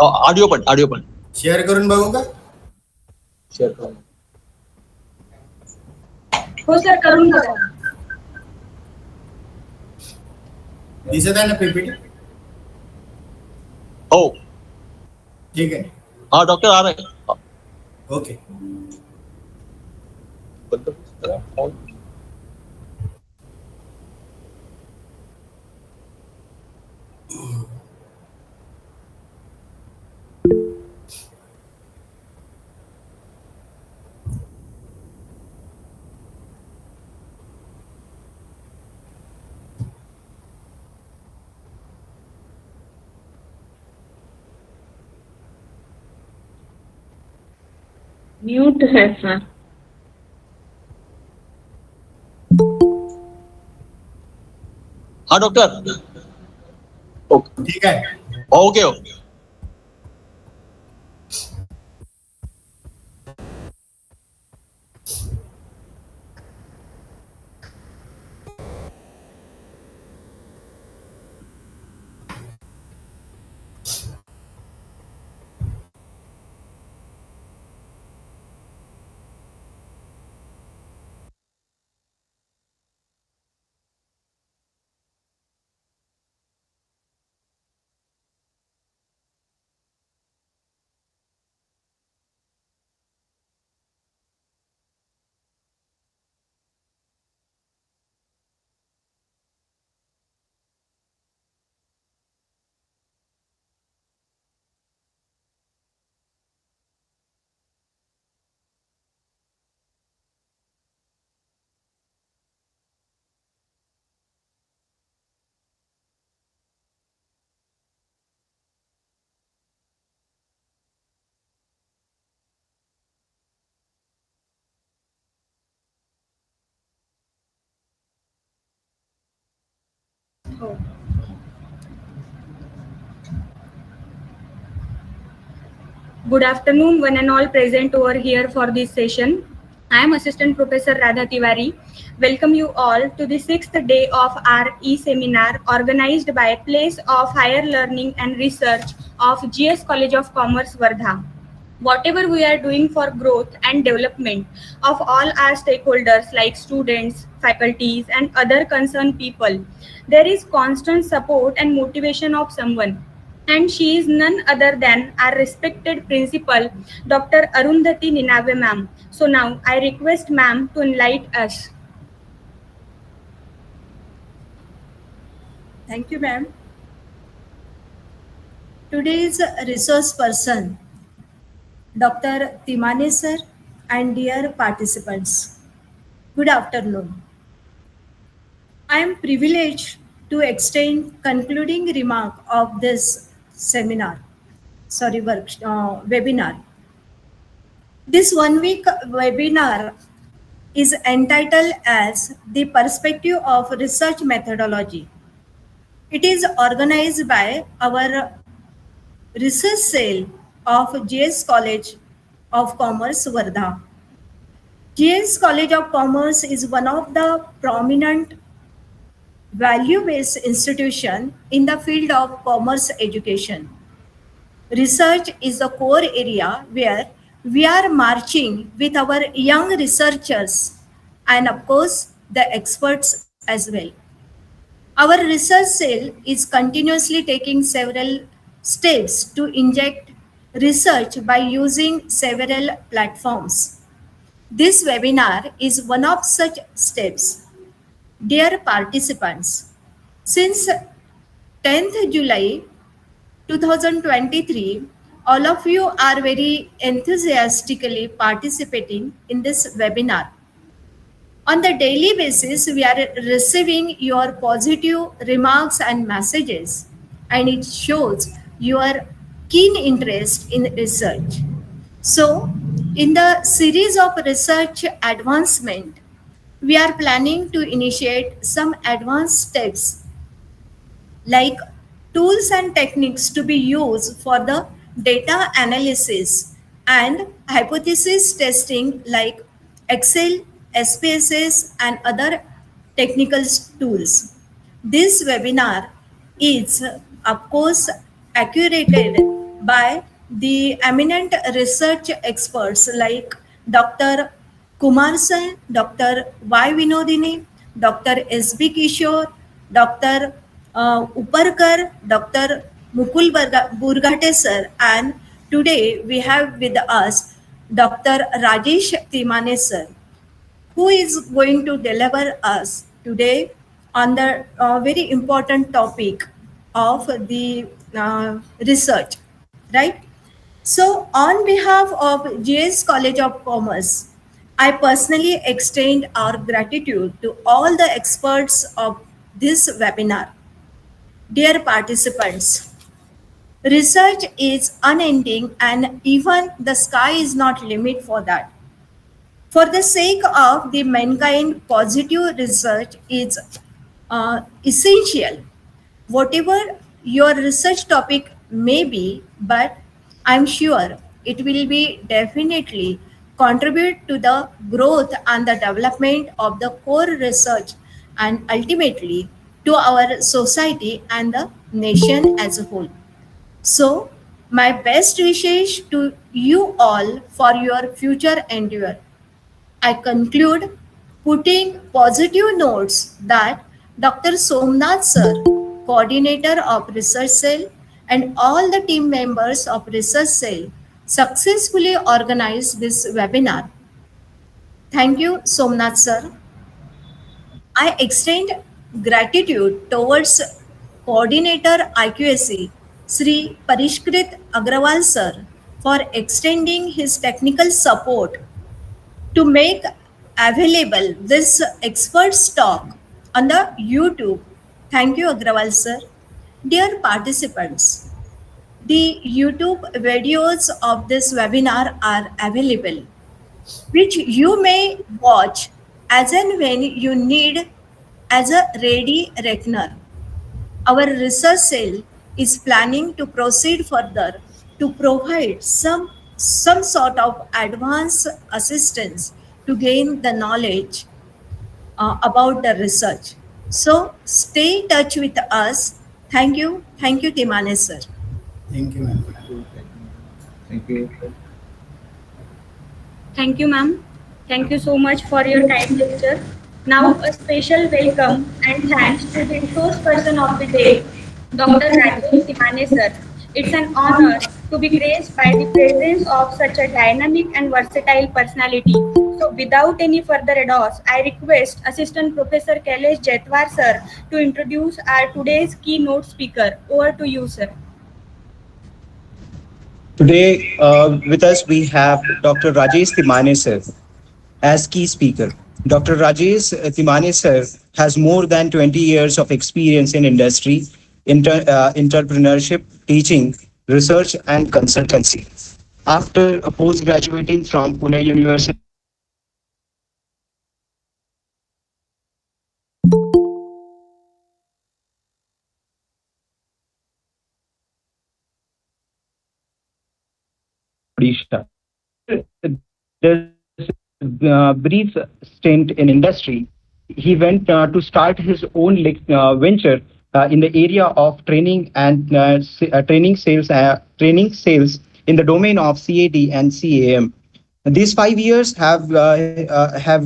Audio पण share करून बघू का? शेअर करून. हो सर, करून बघा. दिसत आहे ना पीपीटी? हो. ठीक आहे. हाँ डॉक्टर आ रहे हैं. ओके. म्यूट है सर. हाँ डॉक्टर. ओके ठीक आहे. Okay okay. Good afternoon, one and all present over here for this session. I am Assistant Professor Radha Tiwari. Welcome you all to the 6th day of our e-seminar organized by Place of Higher Learning and Research of GS College of Commerce, Wardha. Whatever we are doing for growth and development of all our stakeholders like students, faculties, and other concerned people, there is constant support and motivation of someone. And she is none other than our respected principal, Dr. Arundhati Ninave ma'am. So now I request ma'am to enlighten us. Thank you, ma'am. Today's resource person, Dr. Timane sir, and dear participants, good afternoon. I am privileged to extend concluding remark of this webinar. This 1 week webinar is entitled as The Perspective of Research Methodology. It is organized by our research cell of GS College of Commerce, Wardha. GS College of Commerce is one of the prominent value-based institution in the field of commerce education. Research is the core area where we are marching with our young researchers and of course the experts as well. Our research cell is continuously taking several steps to inject research by using several platforms. This webinar is one of such steps. Dear participants, since 10th July 2023, all of you are very enthusiastically participating in this webinar. On the daily basis, we are receiving your positive remarks and messages, and it shows your keen interest in research. So, in the series of research advancement, we are planning to initiate some advanced steps like tools and techniques to be used for the data analysis and hypothesis testing like Excel, SPSS, and other technical tools. This webinar is, of course, accurated by the eminent research experts like Dr. Kumar Sen, Dr. Y. Vinodini, Dr. S.B. Kishore, Dr. Uparkar, Dr. Mukul Burghate sir, and today we have with us Dr. Rajesh Timane sir, who is going to deliver us today on the very important topic of the research, right? So, on behalf of GS College of Commerce, I personally extend our gratitude to all the experts of this webinar. Dear participants, research is unending and even the sky is not limit for that. For the sake of the mankind, positive research is essential. Whatever your research topic may be, but I'm sure it will be definitely contribute to the growth and the development of the core research and ultimately to our society and the nation as a whole. So, my best wishes to you all for your future endeavor. I conclude putting positive notes that Dr. Somnath sir, coordinator of Research Cell, and all the team members of Research Cell successfully organized this webinar. Thank you, Somnath sir. I extend gratitude towards coordinator IQSC, Sri Parishkrit Agrawal sir, for extending his technical support to make available this expert talk on the YouTube. Thank you, Agrawal sir. Dear participants, the YouTube videos of this webinar are available, which you may watch as and when you need as a ready reckoner. Our research cell is planning to proceed further to provide some sort of advanced assistance to gain the knowledge about the research. So stay in touch with us. Thank you. Thank you, Timane sir. Thank you, ma'am. Thank you. Thank you, ma'am. Thank you so much for your kind lecture. Now, a special welcome and thanks to the resource person of the day, Dr. Rajesh Timane sir. It's an honor to be graced by the presence of such a dynamic and versatile personality. So, without any further ado, I request Assistant Professor Kailesh Jaitwar sir to introduce our today's keynote speaker. Over to you, sir. Today, with us, we have Dr. Rajesh Timane sir as key speaker. Dr. Rajesh Timane sir has more than 20 years of experience in industry, entrepreneurship, teaching, research, and consultancy. After post-graduating from Pune University, Odisha. There's brief stint in industry. He went to start his own venture in the area of training and training sales in the domain of CAD and CAM. These 5 years have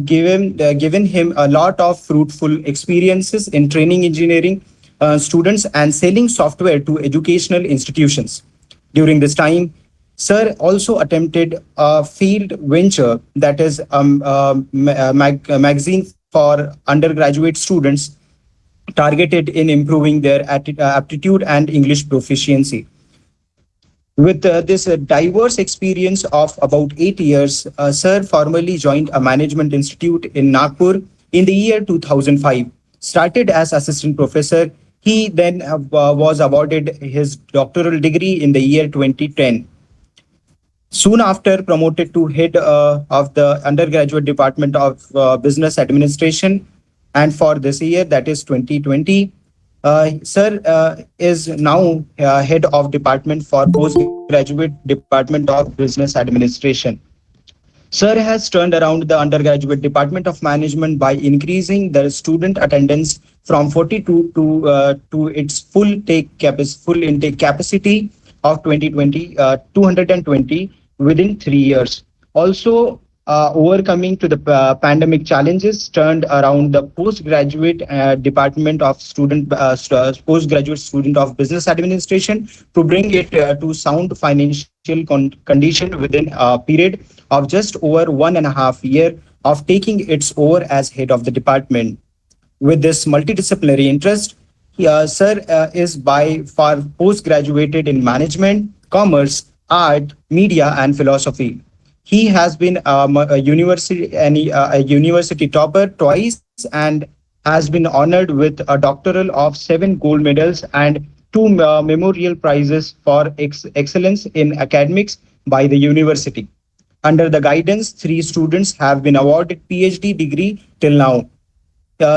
given him a lot of fruitful experiences in training engineering students and selling software to educational institutions. During this time, Sir also attempted a field venture, that is magazine for undergraduate students targeted in improving their aptitude and English proficiency. With this diverse experience of about 8 years, Sir formally joined a management institute in Nagpur in the year 2005. Started as assistant professor, he then was awarded his doctoral degree in the year 2010. Soon after, promoted to head of the undergraduate department of business administration, and for this year, that is 2020, Sir is now head of department for postgraduate department of business administration. Sir has turned around the undergraduate department of management by increasing the student attendance from 42 to its full intake capacity of 2020, 220 within 3 years. Also, overcoming to the pandemic challenges turned around the postgraduate department of postgraduate student of business administration to bring it to sound financial condition within a period of just over 1.5 year of taking its over as head of the department. With this multidisciplinary interest, Sir is by far postgraduated in management, commerce, art, media, and philosophy. He has been a university topper twice and has been honored with a doctoral of 7 gold medals and 2 memorial prizes for excellence in academics by the university. Under the guidance, 3 students have been awarded PhD degree till now.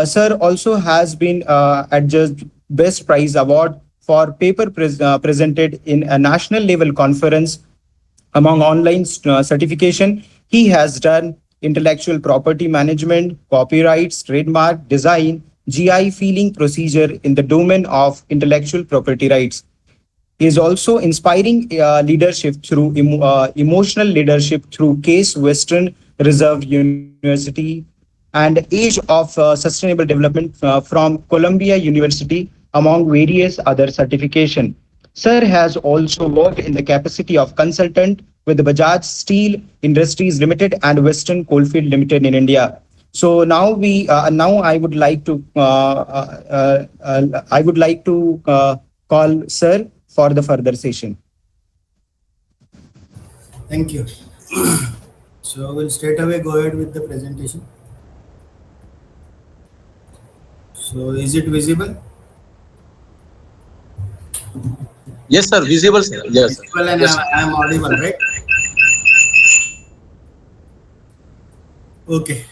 Sir also has been adjudged Best Prize Award for paper presented in a national level conference among online certification. He has done intellectual property management, copyrights, trademark, design, GI filing procedure in the domain of intellectual property rights. He is also inspiring leadership through emotional leadership through Case Western Reserve University and Age of Sustainable Development from Columbia University, among various other certification. Sir has also worked in the capacity of consultant with the Bajaj Steel Industries Limited and Western Coalfield Limited in India. So now I would like to call Sir for the further session. Thank you. So we'll straight away go ahead with the presentation. So is it visible? Yes, sir. Visible, sir. Yes. Visible and Yes. I am audible, right? Okay.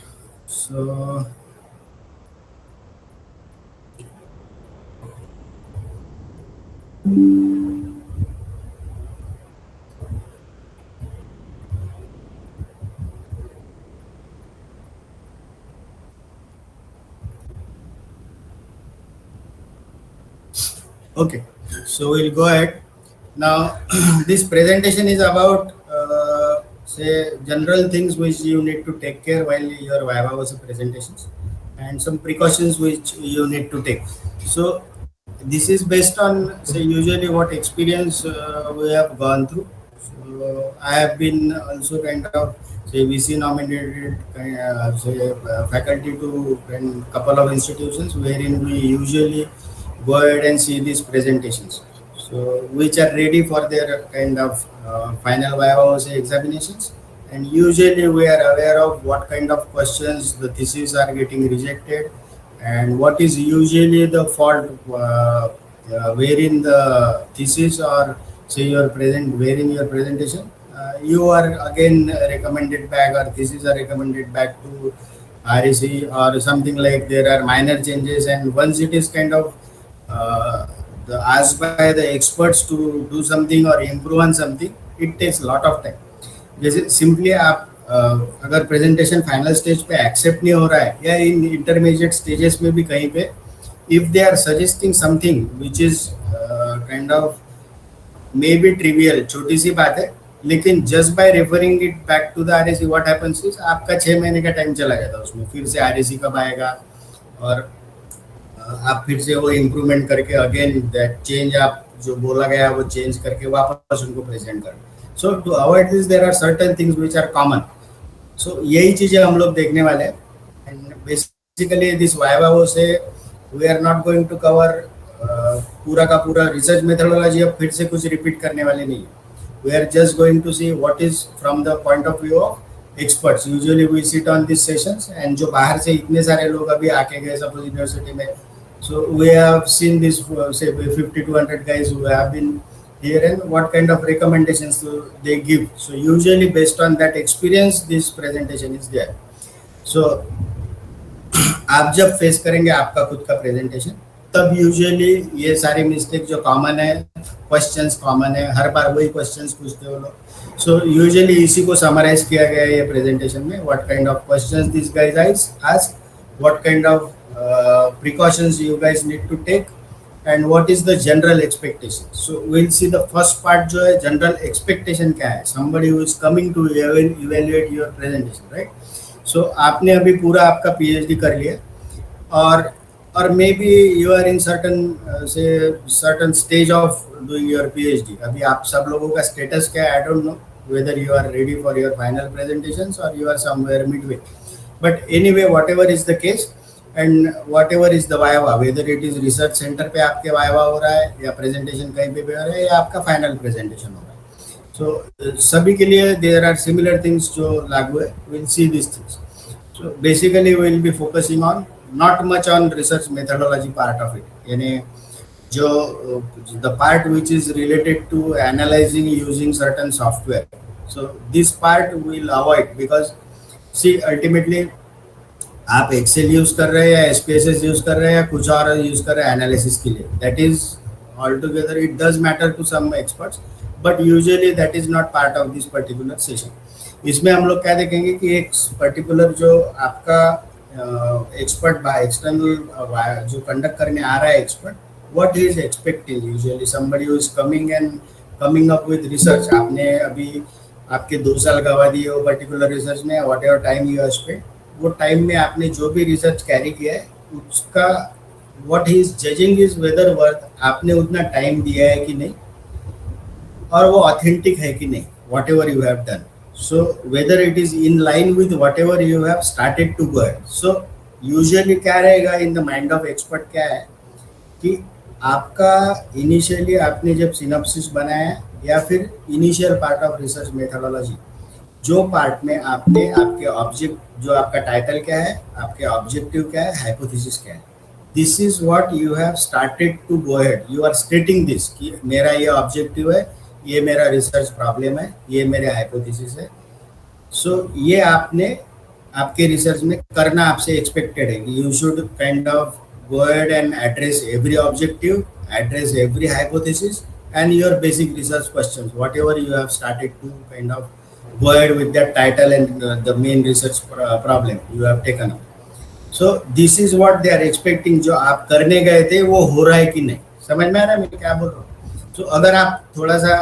So okay. So we'll go ahead. Now, this presentation is about say general things which you need to take care while your Viva was presentations, and some precautions which you need to take. So this is based on say usually what experience we have gone through. So I have been also kind of say VC nominated say faculty to and couple of institutions wherein we usually go ahead and see these presentations. So which are ready for their kind of final Viva say examinations. And usually we are aware of what kind of questions the theses are getting rejected and what is usually the fault wherein the thesis or say your present wherein your presentation you are again recommended back or thesis are recommended back to REC or something like there are minor changes, and once it is kind of asked by the experts to do something or improve on something, it takes a lot of time. जैसे simply आप अगर presentation final stage पे accept नहीं हो रहा है या इन intermediate stages में भी कहीं पे if they are suggesting something which is kind of maybe trivial, छोटी सी बात है, लेकिन just by referring it back to the RAC what happens is आपका 6 महीने का टाइम चला जाता है उसमें, फिर से आरएसी कब आएगा और आप फिर से वो इम्प्रूवमेंट करके अगेन दैट चेंज आप जो बोला गया वो चेंज करके वापस उनको प्रेजेंट करना. So to avoid this, there are certain things which are common. So यही चीजें हम लोग देखने वाले हैं. And basically this Viva वो से we are not going to cover पूरा का पूरा research methodology अब फिर से कुछ repeat करने वाले नहीं है. We are just going to see what is from the point of view of experts. Usually we sit on these sessions and जो बाहर से इतने सारे लोग अभी आके गए suppose university में, so we have seen this say 50 to 100 guys who have been here and what kind of recommendations they give. So usually based on that experience this presentation is there. So आप जब face करेंगे आपका खुद का presentation तब usually ये सारे mistake जो कॉमन है, क्वेश्चंस कॉमन है, हर बार वही क्वेश्चंस पूछते हो लोग. सो यूजुअली इसी को समराइज किया गया है ये प्रेजेंटेशन में. What kind of questions this guys ask, what kind of precautions you guys need to take, and what is the general expectation. So we'll see the first part जो है general expectation क्या है, somebody who is coming to evaluate your presentation, right? So आपने अभी पूरा आपका PhD कर लिया or maybe you are in certain stage of doing your PhD. अभी आप सब लोगों का status क्या है, I don't know whether you are ready for your final presentations or you are somewhere midway. But anyway, whatever is the case and whatever is the viva, whether it is research center पे आपके viva हो रहा है या presentation कहीं पे हो रहा है या आपका final presentation हो रहा है. So सभी के लिए there are similar things जो लागू है. We'll see these things. So basically we will be focusing on not much on research methodology part of it. यानी जो the part which is related to analyzing using certain software. So this part we will avoid because see ultimately आप Excel use कर रहे हैं या SPSS use कर रहे हैं या कुछ और यूज कर रहे हैं एनालिसिस के लिए, that is all together it does matter to some experts but usually that is not part of this particular session. इसमें हम लोग क्या देखेंगे कि एक पर्टिकुलर जो आपका एक्सपर्ट एक्सटर्नल जो कंडक्ट करने आ रहा है expert, what he is expecting. Usually somebody who is coming up with research. आपने अभी आपके 2 साल गवा दिए वो पर्टिकुलर रिसर्च में, what ever time you have spent, वो टाइम में आपने जो भी रिसर्च कैरी किया है उसका what he is judging is whether worth आपने उतना टाइम दिया है कि नहीं और वो ऑथेंटिक है कि नहीं, whatever you have done. So whether it is in line with whatever you have started to go. So usually क्या रहेगा in the mind of expert क्या है कि आपका इनिशियली आपने जब सिनॉप्सिस बनाया या फिर initial part of research methodology, जो पार्ट में आपने आपके ऑब्जेक्ट, जो आपका टाइटल क्या है, आपके ऑब्जेक्टिव क्या है, हाइपोथेसिस क्या है, this is what you have started to go ahead. You are stating this कि मेरा ये ऑब्जेक्टिव है, ये मेरा रिसर्च प्रॉब्लम है, ये मेरे हाइपोथेसिस है. सो ये आपने आपके रिसर्च में करना आपसे एक्सपेक्टेड है कि you should kind of go ahead and address every objective, address every hypothesis and your basic research questions, whatever you have started to kind of go ahead with that title and the main research problem you have taken up. So this is what they are expecting. जो आप करने गए थे वो हो रहा है कि नहीं, समझ में आ रहा है मैं क्या बोल रहा हूँ. So अगर आप थोड़ा सा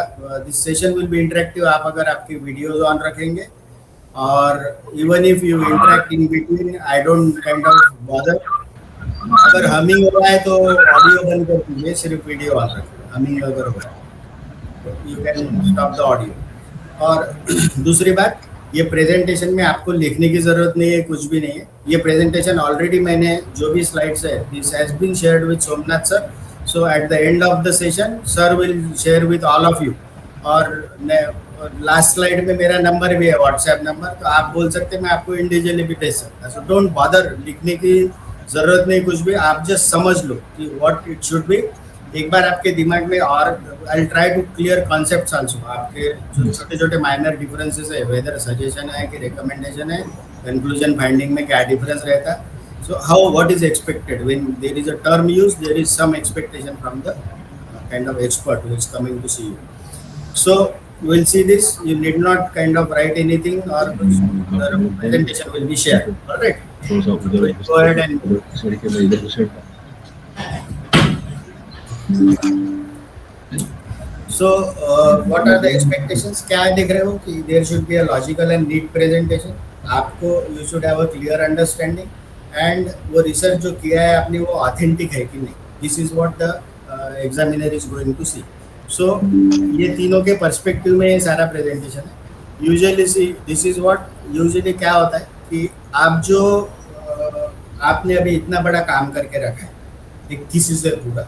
this session will be interactive, आप अगर आपकी वीडियोज ऑन रखेंगे और even if you interact in between, I don't kind of bother. अगर हमिंग हो रहा है तो ऑडियो बंद कर दीजिए, सिर्फ वीडियो ऑन रखिए. हमिंग अगर हो रहा है तो you can stop the audio. और दूसरी बात, ये प्रेजेंटेशन में आपको लिखने की ज़रूरत नहीं है, कुछ भी नहीं है. ये प्रेजेंटेशन ऑलरेडी मैंने जो भी स्लाइड्स है this has been shared with Somnath sir. So at the end of the session sir will share with all of you. और लास्ट स्लाइड में मेरा नंबर भी है, व्हाट्सएप नंबर, तो आप बोल सकते हैं, मैं आपको इंडिविजुअली भी भेज सकता. सो डोंट बॉदर, लिखने की जरूरत नहीं कुछ भी, आप जस्ट समझ लो कि व्हाट इट शुड बी. एक बार आपके दिमाग में, और I try to clear concepts also. आपके जो छोटे छोटे माइनर डिफरेंसेस है, वेदर सजेशन है कि रिकमेंडेशन है, कंक्लूजन फाइंडिंग में क्या डिफरेंस रहता है. So how what is expected when there is a term use, there is some expectation from the kind of expert who is coming to see you. So we'll see this. You need not kind of write anything or the presentation will be shared. All right. So go ahead and so what are the expectations? क्या देख रहे हो कि there should be a logical and neat presentation. आपको you should have a clear understanding and वो research जो किया है आपने वो authentic है कि नहीं. This is what the examiner is going to see. सो ये तीनों के पर्सपेक्टिव में ये सारा प्रेजेंटेशन है. Usually this is what usually क्या होता है कि आप जो आपने अभी इतना बड़ा काम करके रखा है, एक किसी से पूरा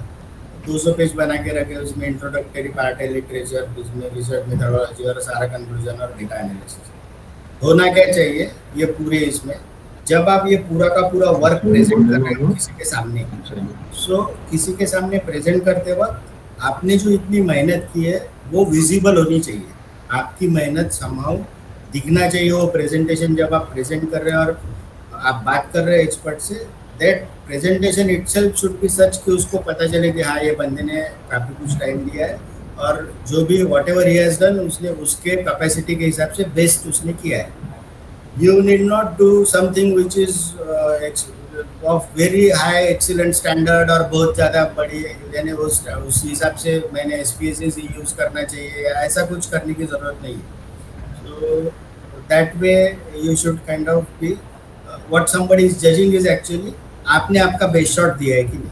200 पेज बना के रखे, उसमें इंट्रोडक्टरी पार्ट है, लिटरेचर, उसमें रिसर्च मेथोडोलॉजी और सारा कंक्लूजन और डेटा एनालिसिस. होना क्या चाहिए ये पूरे इसमें, जब आप ये पूरा का पूरा वर्क प्रेजेंट कर रहे हो किसी के सामने, सो किसी के सामने प्रेजेंट करते वक्त आपने जो इतनी मेहनत की है वो विजिबल होनी चाहिए. आपकी मेहनत समहाउ दिखना चाहिए वो प्रेजेंटेशन. जब आप प्रेजेंट कर रहे हैं और आप बात कर रहे हैं एक्सपर्ट से, that presentation itself should be such कि उसको पता चले कि हाँ ये बंदे ने काफ़ी कुछ टाइम दिया है और जो भी what ever he has done उसने उसके कैपेसिटी के हिसाब से बेस्ट उसने किया है. You need not do something which is of very high excellent standard और बहुत ज़्यादा बड़ी, यानी उस हिसाब से मैंने SPSS ही यूज़ करना चाहिए, या ऐसा कुछ करने की ज़रूरत नहीं है. So that way you should kind of be what somebody is judging is actually आपने आपका बेस्ट शॉट दिया है कि नहीं.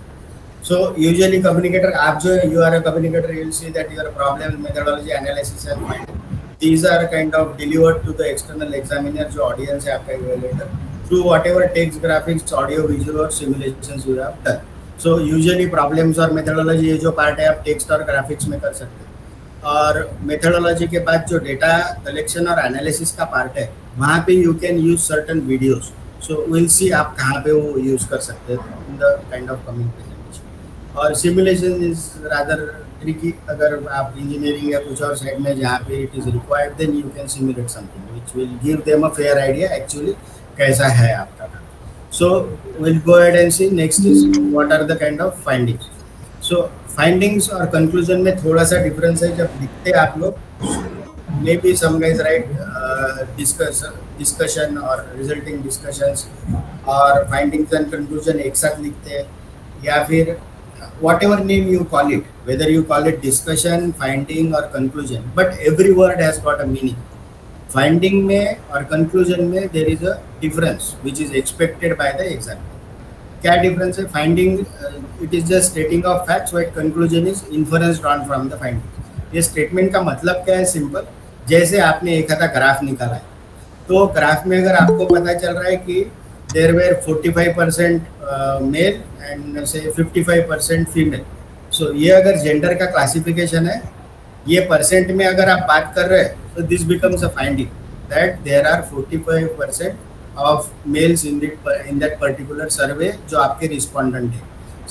So usually communicator, आप जो you are a communicator, you'll see that your problem methodology analysis and finding, these are kind of delivered to the external examiner जो audience है आपका evaluator, through whatever text, graphics, audio, visual और simulations you have done. So usually problems और methodology ये जो part है आप text और graphics में कर सकते हैं. और मेथोडोलॉजी के बाद जो डेटा कलेक्शन और एनालिसिस का पार्ट है वहाँ पे you can use certain videos. So will see आप कहाँ पे वो यूज कर सकते हैं in the kind of coming presentation. और सिमुलेशन इज रादर ट्रिकी. अगर आप इंजीनियरिंग या कुछ और साइड में जहाँ पे it is required, then you can simulate something which will give them a fair idea actually कैसा है आपका काम. So will go ahead and see next is what are the kind of findings. So findings और conclusion में थोड़ा सा difference है. जब लिखते आप लोग, maybe some guys write discussion और रिजल्टिंग डिस्कशंस, और फाइंडिंग्स एंड कंक्लूजन एक साथ लिखते हैं, या फिर what ever name you call it, whether you call it discussion, finding और conclusion, but every word has got a meaning. Finding में और कंक्लूजन में there is a difference which is expected by the examiner. क्या difference है? Finding it is just stating of facts, while conclusion is inference drawn from the finding. ये statement का मतलब क्या है? सिंपल. जैसे आपने एक आधा ग्राफ निकाला है, तो ग्राफ में अगर आपको पता चल रहा है कि देयर वेर 45% मेल एंड से 55% फीमेल, सो ये अगर जेंडर का क्लासिफिकेशन है, ये परसेंट में अगर आप बात कर रहे हैं, तो this becomes a finding that there are 45% of males in that particular survey जो आपके रिस्पोंडेंट है.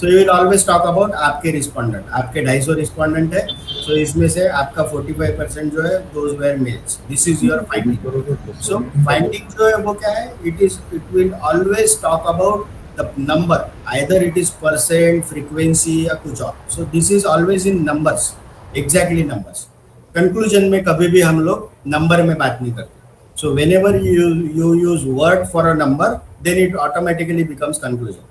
So you will always talk about आपके रिस्पोंडेंट. आपके 250 रिस्पोंडेंट है, सो इसमें से आपका 45% जो है those were males. This is your finding. So finding जो है वो क्या है? It will always talk about the number, either it is percent, frequency या कुछ और. So this is always in numbers, exactly numbers. Conclusion में कभी भी हम लोग नंबर में बात नहीं करते. So whenever you use word for a number, then it automatically becomes conclusion.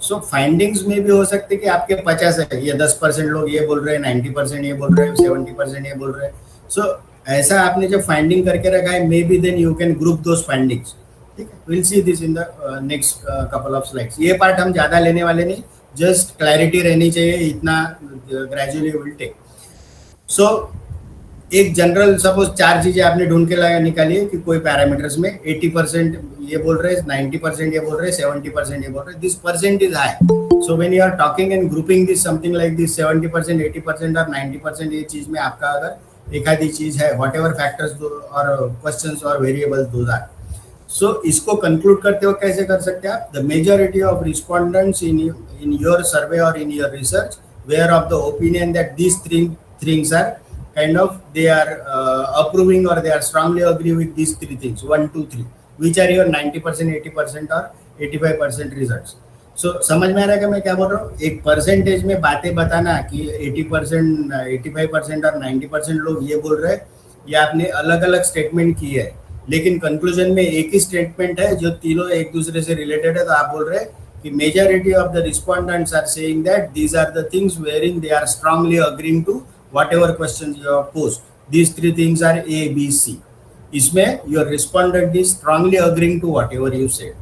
So findings में भी हो सकते हैं कि आपके 50 है, ये 10% लोग ये बोल रहे हैं, 90% ये बोल रहे हैं, 70% ये बोल रहे हैं. So ऐसा आपने जब फाइंडिंग करके रखा है, maybe then you can group those findings. ठीक है, will see this in the next couple of slides. ये पार्ट हम ज़्यादा लेने वाले नहीं, जस्ट क्लैरिटी रहनी चाहिए, इतना ग्रेजुअली विल टेक. सो एक जनरल सपोज 4 चीजें आपने ढूंढ के निकाली है कि कोई पैरामीटर्स में 80% ये बोल रहे हैं, 90% ये बोल रहे हैं, 70% ये बोल रहे हैं. This percent is high. So when you are talking and grouping this something like this 70%, 80% और 90%, ये चीज में आपका अगर एक आधी चीज है, व्हाट एवर फैक्टर्स और क्वेश्चंस और वेरिएबल्स दोज आर. सो इसको कंक्लूड करते हो कैसे कर सकते हैं आप? The majority of respondents in your survey और in your research were of the opinion that these things are kind of they are approving or they are strongly agree with these 3 things, 1 2 3, which are your 90%, 80% और 85% results. So समझ में आ रहा है कि मैं क्या बोल रहा हूँ? एक परसेंटेज में बातें बताना कि 80%, 85% और 90% लोग ये बोल रहे हैं, ये आपने अलग अलग स्टेटमेंट की है, लेकिन कंक्लूजन में एक ही स्टेटमेंट है जो तीनों एक दूसरे से रिलेटेड है. तो आप बोल रहे हैं कि majority of the respondents are saying that these are the things wearing they are strongly agreeing to whatever questions you have posed. These 3 things are A, B, C. इसमें your respondent is strongly agreeing to whatever you said.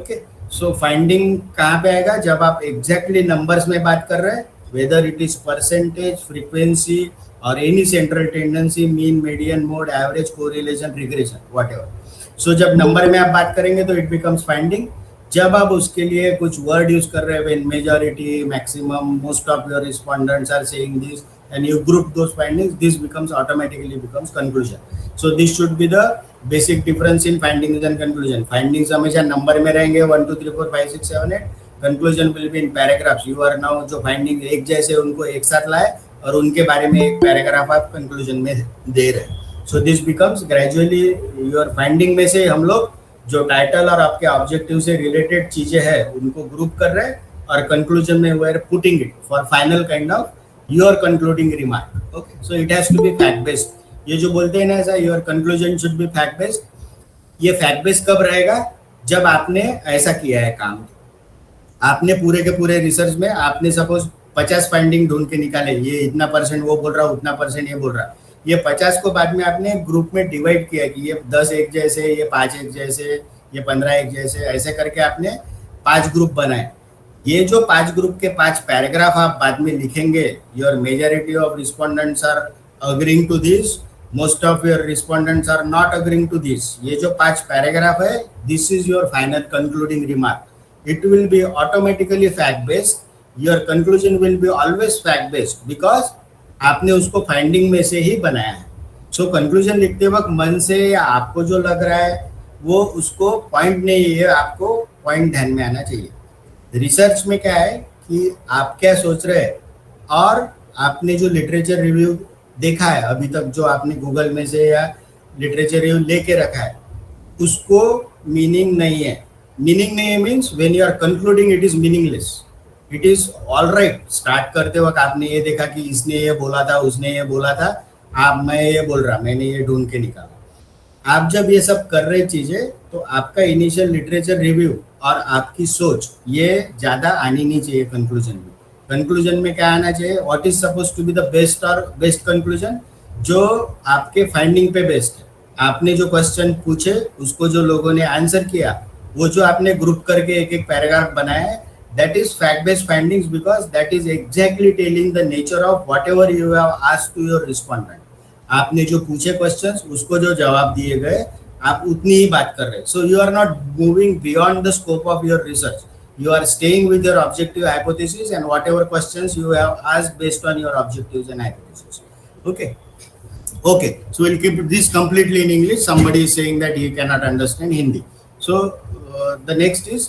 Okay. So finding कहाँ पे आएगा? जब आप exactly numbers में बात कर रहे हैं, whether it is percentage, frequency or any central tendency, mean, median, mode, average, correlation, regression, whatever. So जब number में आप बात करेंगे तो it becomes finding. जब आप उसके लिए कुछ word use कर रहे हैं, when majority, maximum, most of your respondents are saying this, and you group those findings, this automatically becomes conclusion. So this should be the basic difference in findings and conclusion. Findings हमेशा number में रहेंगे 1 2 3 4 5 6 7 8. Conclusion will be in paragraphs. You are now जो findings एक जैसे उनको एक साथ लाए और उनके बारे में एक पैराग्राफ आप conclusion में दे रहे हैं. So this becomes gradually your finding में से हम लोग जो टाइटल और आपके ऑब्जेक्टिव से रिलेटेड चीजें हैं उनको ग्रुप कर रहे हैं, और कंक्लूजन में we are putting it for final kind of your concluding remark. Okay, so it has to be fact based. ये जो बोलते हैं ना ऐसा, your conclusion should be fact based. ये फैक्ट बेस्ड कब रहेगा? जब आपने ऐसा किया है काम. आपने पूरे के पूरे रिसर्च में आपने सपोज 50 फाइंडिंग ढूंढ के निकाले, ये इतना परसेंट वो बोल रहा, उतना परसेंट ये बोल रहा, ये 50 को बाद में आपने ग्रुप में डिवाइड किया कि ये 10 एक जैसे, ये 5 एक जैसे, ये 15 एक जैसे, ऐसे करके आपने 5 ग्रुप बनाए। ये जो 5 ग्रुप के 5 पैराग्राफ आप बाद में लिखेंगे, your majority of respondents are agreeing to this, most of your respondents are not agreeing to this, ये जो 5 पैराग्राफ है, this is your final concluding remark. It will be automatically fact based, your conclusion will be always fact based because आपने उसको finding में से ही बनाया है। So conclusion लिखते वक्त मन से या आपको जो लग रहा है वो उसको पॉइंट नहीं है, आपको पॉइंट ध्यान में आना चाहिए। रिसर्च में क्या है कि आप क्या सोच रहे हैं और आपने जो लिटरेचर रिव्यू देखा है अभी तक, जो आपने गूगल में से या लिटरेचर रिव्यू लेके रखा है, उसको मीनिंग नहीं है। मीनिंग नहीं है means when you are concluding it is meaningless. It is all right, start करते वक्त आपने ये देखा कि इसने ये बोला था, उसने ये बोला था, मैं ये बोल रहा, मैंने ये ढूंढ के निकाला। आप जब ये सब कर रहे चीजें तो आपका इनिशियल लिटरेचर रिव्यू और आपकी सोच ये ज्यादा आनी नहीं चाहिए कंक्लूजन में। कंक्लूजन में क्या आना चाहिए, what is suppose to be the best और बेस्ट कंक्लूजन, जो आपके फाइंडिंग पे बेस्ड है। आपने जो क्वेश्चन पूछे उसको जो लोगों ने आंसर किया, वो जो आपने ग्रुप करके एक एक पैराग्राफ बनाया है, that is fact based findings because that is exactly telling the nature of whatever you have asked to your respondent. आपने जो पूछे क्वेश्चंस उसको जो जवाब दिए गए, आप उतनी ही बात कर रहे हैं। So you are not moving beyond the scope of your research, you are staying with your objective hypothesis and whatever questions you have asked based on your objectives and hypothesis. Okay, so we'll keep this completely in English. Somebody is saying that he cannot understand Hindi. So the next is,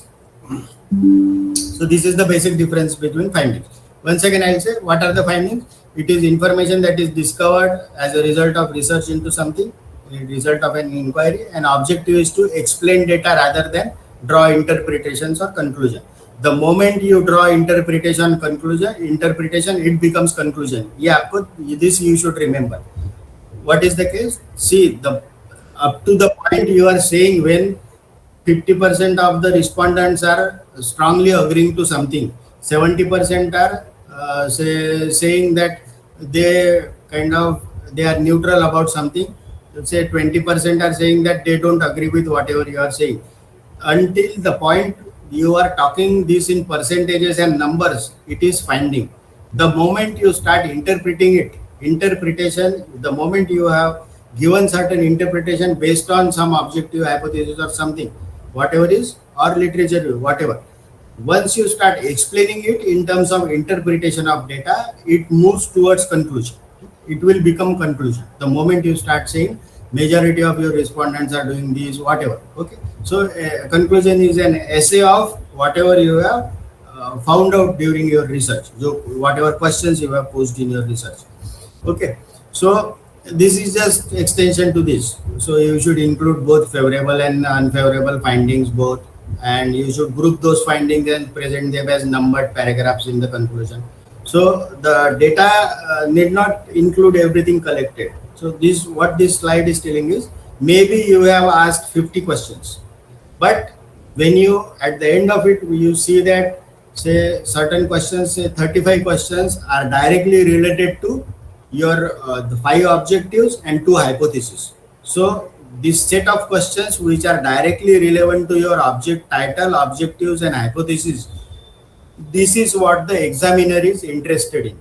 so this is the basic difference between findings. Once again I'll say, what are the findings? It is information that is discovered as a result of research into something, a result of an inquiry, and objective is to explain data rather than draw interpretations or conclusion. The moment you draw interpretation, it becomes conclusion. ये आपको, this you should remember. What is the case? See, up to the point you are saying when 50% of the respondents are strongly agreeing to something, 70% are saying that they are neutral about something. Let's say 20% are saying that they don't agree with whatever you are saying. Until the point you are talking this in percentages and numbers, it is finding. The moment you start interpreting it, interpretation, the moment you have given certain interpretation based on some objective hypothesis or something, whatever is, or literature, whatever, once you start explaining it in terms of interpretation of data, it moves towards conclusion. It will become conclusion. The moment you start saying majority of your respondents are doing this, whatever. Okay, so conclusion is an essay of whatever you have found out during your research, whatever questions you have posed in your research. Okay, so this is just extension to this. So you should include both favorable and unfavorable findings both, and you should group those findings and present them as numbered paragraphs in the conclusion. So the data need not include everything collected. So this, what this slide is telling is, maybe you have asked 50 questions, but when you, at the end of it, you see that say certain questions, say 35 questions are directly related to your the 5 objectives and 2 hypotheses. So this set of questions which are directly relevant to your object title, objectives and hypotheses, this is what the examiner is interested in.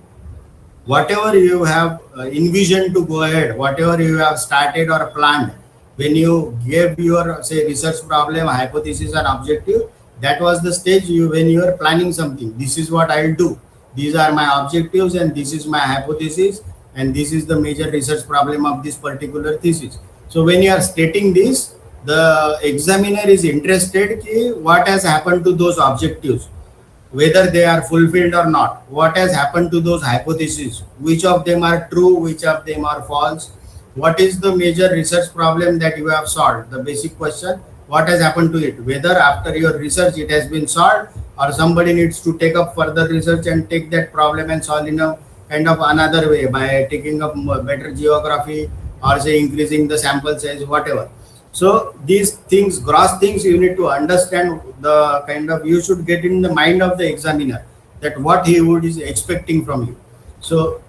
Whatever you have envisioned to go ahead, whatever you have started or planned, when you gave your say research problem, hypothesis and objective, that was the stage when you are planning something. This is what I'll do. These are my objectives and this is my hypothesis and this is the major research problem of this particular thesis. So when you are stating this, the examiner is interested in what has happened to those objectives, whether they are fulfilled or not, what has happened to those hypotheses, which of them are true, which of them are false, what is the major research problem that you have solved, the basic question, what has happened to it, whether after your research it has been solved or somebody needs to take up further research and take that problem and solve in a kind of another way by taking up better geography or say increasing the sample size, whatever. So these things, gross things, you need to understand the kind of, you should get in the mind of the examiner that what he would is expecting from you. So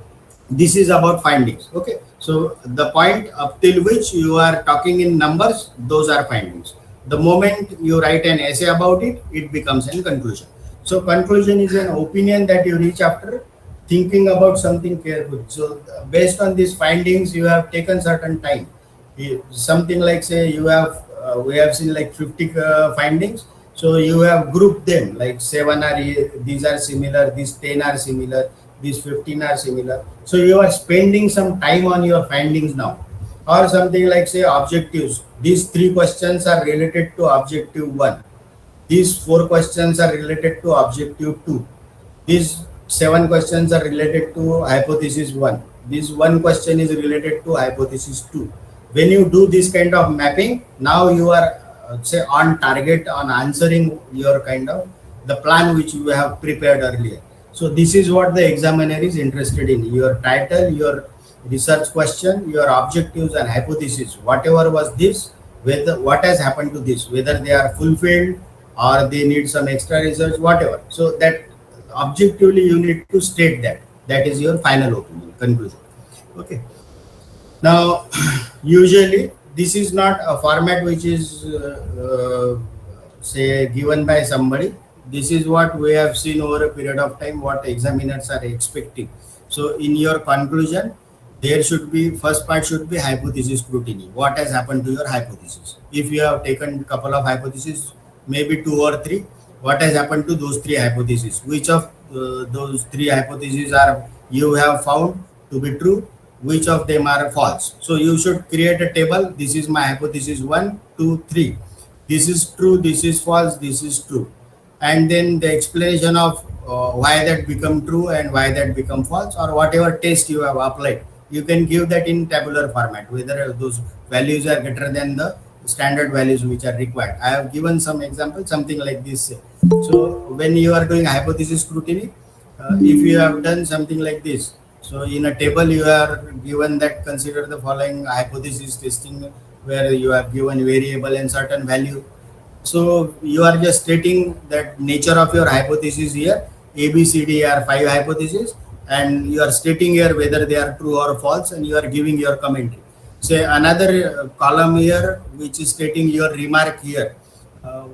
this is about findings. Okay, so the point up till which you are talking in numbers, those are findings. The moment you write an essay about it, it becomes a conclusion. So conclusion is an opinion that you reach after thinking about something carefully. So based on these findings, you have taken certain time. Something like, say, you have we have seen like 50 findings. So you have grouped them like 7 are these are similar, these 10 are similar, these 15 are similar. So you are spending some time on your findings now. Or something like, say, objectives. These 3 questions are related to objective 1. These 4 questions are related to objective 2. These 7 questions are related to hypothesis 1. This 1 question is related to hypothesis 2. When you do this kind of mapping, now you are say on target on answering your kind of the plan which you have prepared earlier. So this is what the examiner is interested in: your title, your research question, your objectives and hypothesis. Whatever was this, whether what has happened to this, whether they are fulfilled or they need some extra research, whatever. So that objectively you need to state that. That is your final opinion, conclusion. Okay. Now, usually this is not a format which is say given by somebody. This is what we have seen over a period of time, what examiners are expecting. So in your conclusion, there should be, first part should be hypothesis scrutiny. What has happened to your hypothesis? If you have taken a couple of hypotheses, maybe 2 or 3, what has happened to those 3 hypotheses? Which of those 3 hypotheses are you have found to be true? Which of them are false? So you should create a table. This is my hypothesis 1, 2, 3. This is true, this is false, this is true. And then the explanation of why that become true and why that become false, or whatever test you have applied. You can give that in tabular format, whether those values are greater than the standard values which are required. I have given some examples, something like this. So when you are doing hypothesis scrutiny, if you have done something like this, so in a table you are given that consider the following hypothesis testing, where you have given variable and certain value. So you are just stating that nature of your hypothesis here. A, B, C, D are 5 hypotheses, and you are stating here whether they are true or false, and you are giving your commentary. Say another column here which is stating your remark here,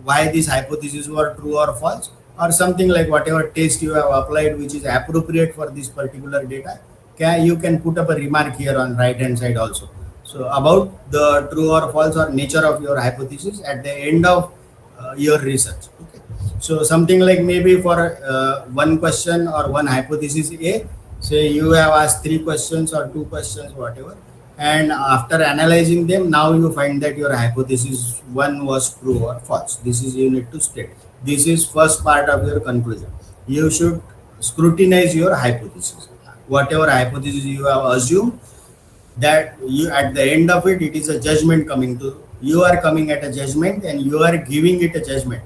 why these hypotheses were true or false, or something like whatever test you have applied which is appropriate for this particular data. You can put up a remark here on right hand side also. So about the true or false or nature of your hypothesis at the end of your research. Okay. So something like maybe for one question or one hypothesis A, say you have asked 3 questions or 2 questions, whatever, and after analyzing them, now you find that your hypothesis 1 was true or false. This is you need to state. This is first part of your conclusion. You should scrutinize your hypothesis. Whatever hypothesis you have assumed, that you at the end of it, it is a judgment coming to you are coming at a judgment and you are giving it a judgment.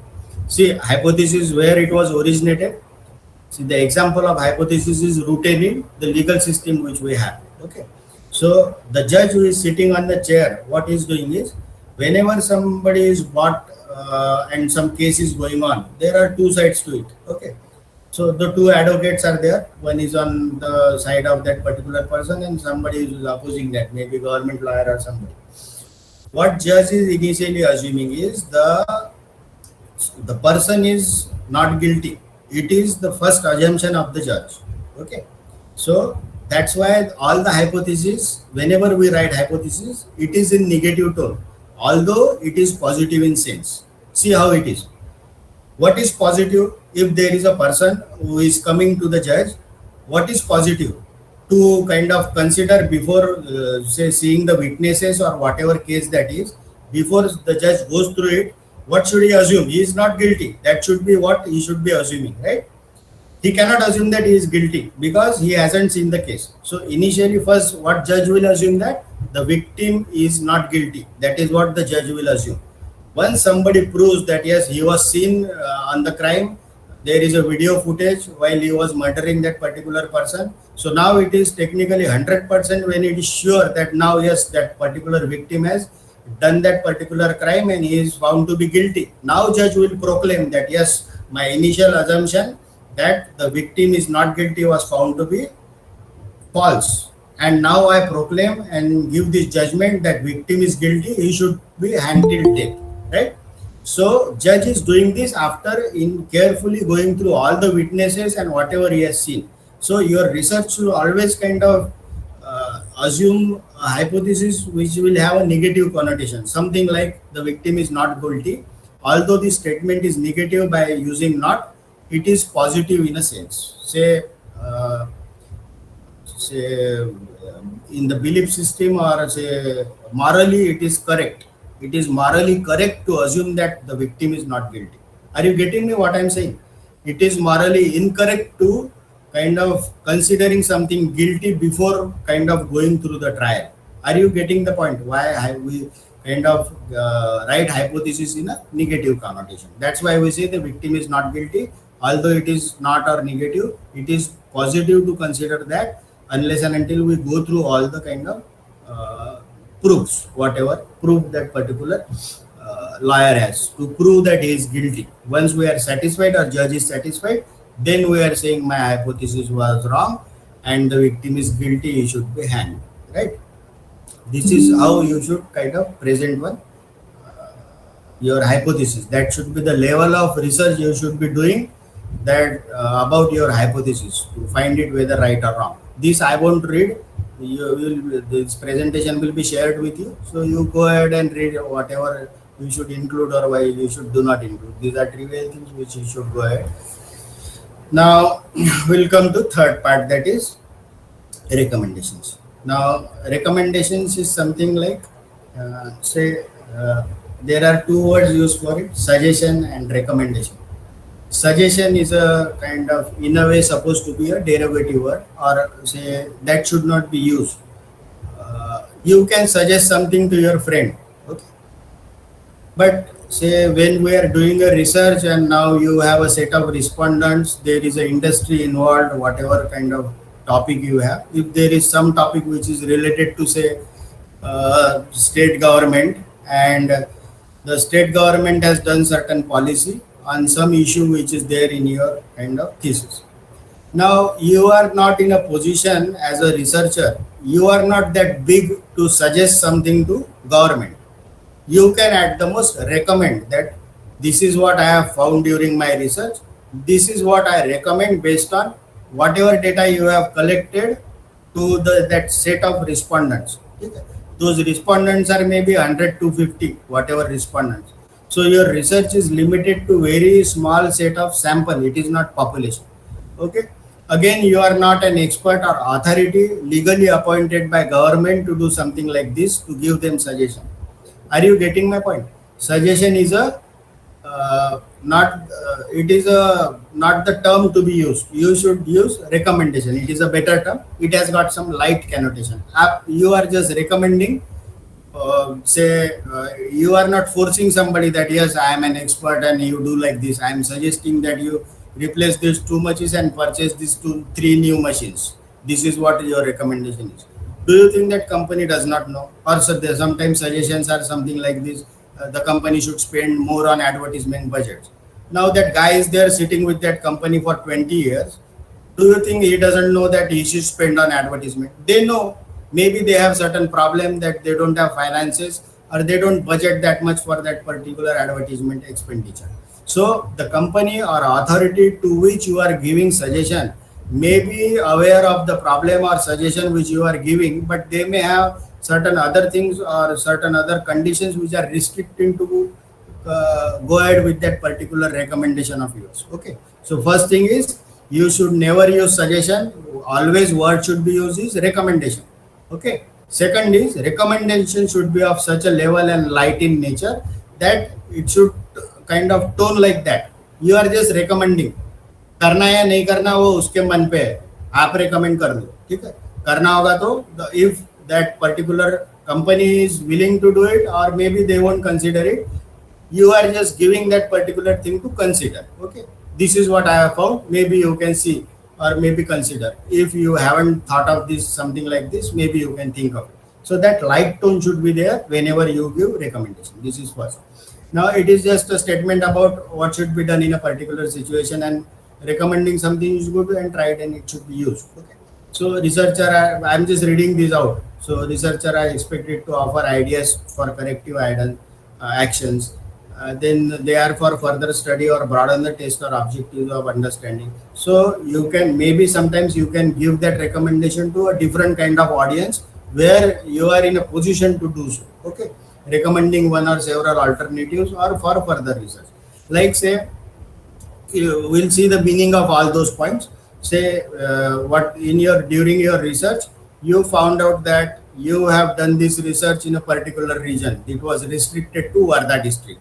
See, hypothesis where it was originated. See, the example of hypothesis is rooted in the legal system which we have. Okay. So the judge who is sitting on the chair, what he is doing is, whenever somebody is bought and some case is going on, there are 2 sides to it. Okay. So the 2 advocates are there. One is on the side of that particular person and somebody is opposing that, maybe government lawyer or somebody. What judge is initially assuming is the person is not guilty. It is the first assumption of the judge. Okay. So that's why all the hypotheses, whenever we write hypothesis, it is in negative tone, although it is positive in sense. See how it is. What is positive? If there is a person who is coming to the judge, what is positive? To kind of consider before, say, seeing the witnesses or whatever case that is, before the judge goes through it, what should he assume? He is not guilty. That should be what he should be assuming, right? He cannot assume that he is guilty because he hasn't seen the case. So initially, first, what judge will assume that the victim is not guilty. That is what the judge will assume. Once somebody proves that yes, he was seen on the crime, there is a video footage while he was murdering that particular person. So now it is technically 100% when it is sure that now yes, that particular victim has done that particular crime and he is found to be guilty. Now judge will proclaim that yes, my initial assumption that the victim is not guilty was found to be false, and now I proclaim and give this judgment that victim is guilty, he should be hanged till death, right? So judge is doing this after in carefully going through all the witnesses and whatever he has seen. So your research should always kind of assume a hypothesis which will have a negative connotation, something like the victim is not guilty. Although the statement is negative by using not, it is positive in a sense. Say in the belief system, or say morally it is correct. It is morally correct to assume that the victim is not guilty. Are you getting me what I'm saying? It is morally incorrect to kind of considering something guilty before kind of going through the trial. Are you getting the point? Why we kind of write hypothesis in a negative connotation? That's why we say the victim is not guilty. Although it is not or negative, it is positive to consider that unless and until we go through all the kind of proofs, whatever proof that particular lawyer has to prove that he is guilty. Once we are satisfied or judge is satisfied, then we are saying my hypothesis was wrong and the victim is guilty, he should be hanged, right? This is how you should kind of present one your hypothesis. That should be the level of research you should be doing, that about your hypothesis to find it whether right or wrong. This I won't read. This presentation will be shared with you, so you go ahead and read whatever you should include or why you should do not include. These are trivial things which you should go ahead. Now we'll come to third part, that is recommendations. Now recommendations is something like there are two words used for it: suggestion and recommendation. Suggestion is a kind of, in a way, supposed to be a derivative word, or say that should not be used. You can suggest something to your friend, okay? But say when we are doing a research and now you have a set of respondents, there is an industry involved, whatever kind of topic you have. If there is some topic which is related to say state government, and the state government has done certain policy on some issue which is there in your kind of thesis. Now you are not in a position as a researcher, you are not that big to suggest something to government. You can at the most recommend that this is what I have found during my research, this is what I recommend based on whatever data you have collected to that set of respondents. Okay? Those respondents are maybe 100 to 50, whatever respondents. So your research is limited to very small set of sample. It is not population. Okay. Again, you are not an expert or authority legally appointed by government to do something like this, to give them suggestion. Are you getting my point? Suggestion is a not the term to be used. You should use recommendation. It is a better term. It has got some light connotation. You are just recommending. You are not forcing somebody that yes, I am an expert and you do like this. I am suggesting that you replace these 2 machines and purchase these 3 new machines. This is what your recommendation is. Do you think that company does not know? Or sometimes suggestions are something like this. The company should spend more on advertisement budgets. Now that guy is there sitting with that company for 20 years. Do you think he doesn't know that he should spend on advertisement? They know. Maybe they have certain problem that they don't have finances, or they don't budget that much for that particular advertisement expenditure. So the company or authority to which you are giving suggestion may be aware of the problem or suggestion which you are giving, but they may have certain other things or certain other conditions which are restricting to go ahead with that particular recommendation of yours. Okay. So first thing is, you should never use suggestion. Always word should be used is recommendation. Okay. Second is, recommendation should be of such a level and light in nature that it should kind of tone like that. You are just recommending. करना या नहीं करना वो उसके मन पे है, आप recommend कर दो, ठीक है? करना होगा तो if that particular company is willing to do it, or maybe they won't consider it, you are just giving that particular thing to consider. Okay, this is what I have found. Maybe you can see or maybe consider. If you haven't thought of this, something like this, maybe you can think of it. So that light tone should be there whenever you give recommendation. This is first. Now it is just a statement about what should be done in a particular situation, and recommending something is good and tried and it should be used. Okay. So researcher, I'm just reading this out. So researcher are expected to offer ideas for corrective actions. Then they are for further study or broaden the taste or objectives of understanding. So you can maybe sometimes you can give that recommendation to a different kind of audience where you are in a position to do so. Okay, recommending one or several alternatives or for further research. Like say, we'll see the meaning of all those points. Say what in your during your research you found out that you have done this research in a particular region. It was restricted to Wardha district.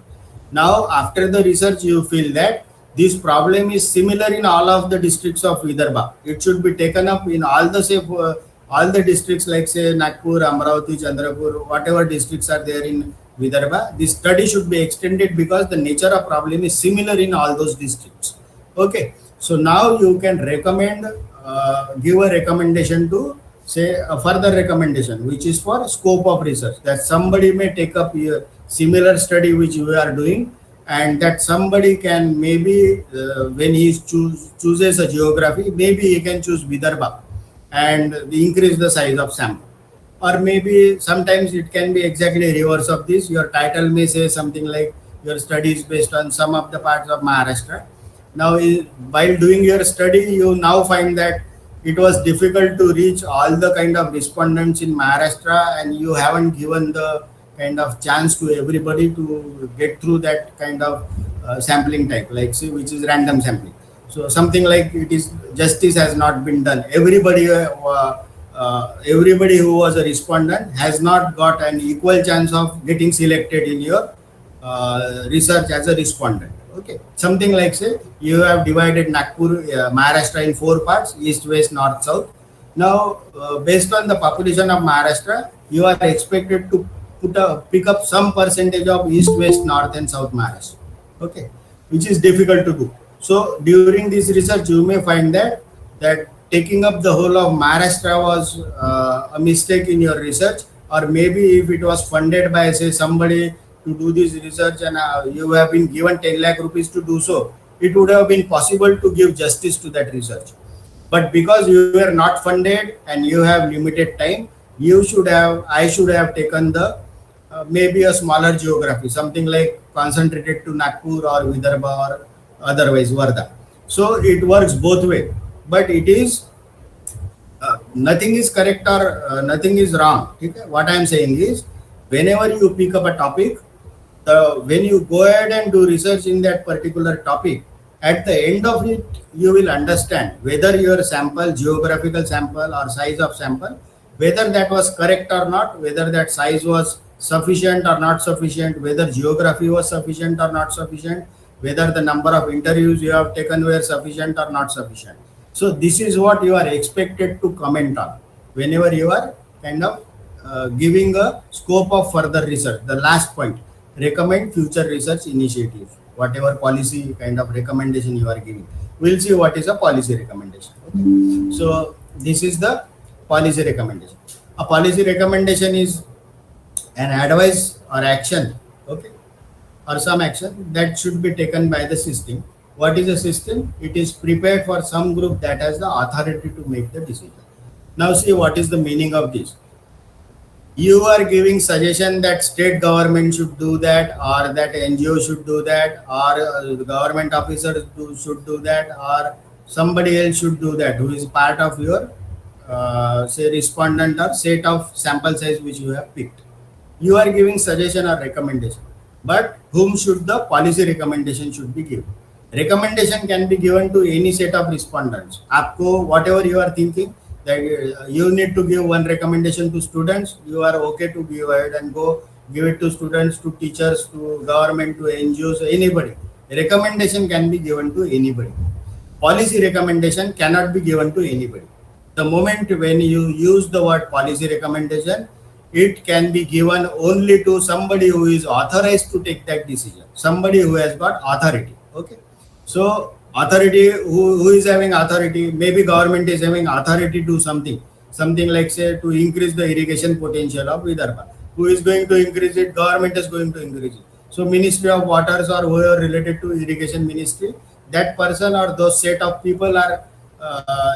Now, after the research, you feel that this problem is similar in all of the districts of Vidarbha. It should be taken up in all the districts, like say Nagpur, Amravati, Chandrapur, whatever districts are there in Vidarbha. This study should be extended because the nature of problem is similar in all those districts. Okay, so now you can recommend, give a recommendation to say a further recommendation, which is for scope of research, that somebody may take up a similar study which we are doing, and that somebody can maybe when he chooses a geography, maybe he can choose Vidarbha and increase the size of sample. Or maybe sometimes it can be exactly reverse of this. Your title may say something like your study is based on some of the parts of Maharashtra. Now while doing your study, you now find that it was difficult to reach all the kind of respondents in Maharashtra, and you haven't given the kind of chance to everybody to get through that kind of sampling type, like say, which is random sampling. So something like it is justice has not been done. Everybody who was a respondent has not got an equal chance of getting selected in your research as a respondent. Okay, something like say you have divided Nagpur, Maharashtra in 4 parts: east, west, north, south. Now, based on the population of Maharashtra, you are expected to pick up some percentage of east, west, north, and south Maharashtra. Okay, which is difficult to do. So during this research, you may find that taking up the whole of Maharashtra was a mistake in your research, or maybe if it was funded by say somebody to do this research and you have been given 10 lakh rupees to do so, it would have been possible to give justice to that research. But because you were not funded and you have limited time, I should have taken the maybe a smaller geography, something like concentrated to Nagpur or Vidarbha or otherwise Wardha. So it works both way, but it is nothing is correct or nothing is wrong. Okay? What I am saying is, whenever you pick up a topic, when you go ahead and do research in that particular topic, at the end of it, you will understand whether your sample, geographical sample or size of sample, whether that was correct or not, whether that size was sufficient or not sufficient, whether geography was sufficient or not sufficient, whether the number of interviews you have taken were sufficient or not sufficient. So this is what you are expected to comment on whenever you are kind of giving a scope of further research. The last point, recommend future research initiatives, whatever policy kind of recommendation you are giving. We'll see what is a policy recommendation. Okay. So this is the policy recommendation. A policy recommendation is an advice or action, okay, or some action that should be taken by the system. What is a system? It is prepared for some group that has the authority to make the decision. Now see what is the meaning of this. You are giving suggestion that state government should do that, or that NGO should do that, or the government officers should do that, or somebody else should do that who is part of your say respondent or set of sample size which you have picked. You are giving suggestion or recommendation, but whom should the policy recommendation should be given? Recommendation can be given to any set of respondents. Aapko whatever you are thinking that you need to give one recommendation to students, you are okay to give ahead and go give it to students, to teachers, to government, to NGOs, anybody. Recommendation can be given to anybody. Policy recommendation cannot be given to anybody. The moment when you use the word policy recommendation, it can be given only to somebody who is authorized to take that decision, somebody who has got authority. Okay, so authority, who is having authority? Maybe government is having authority to do something. something like say to increase the irrigation potential of Vidarbha. Who is going to increase it? Government is going to increase it. So Ministry of Waters or whoever related to irrigation ministry, that person or those set of people are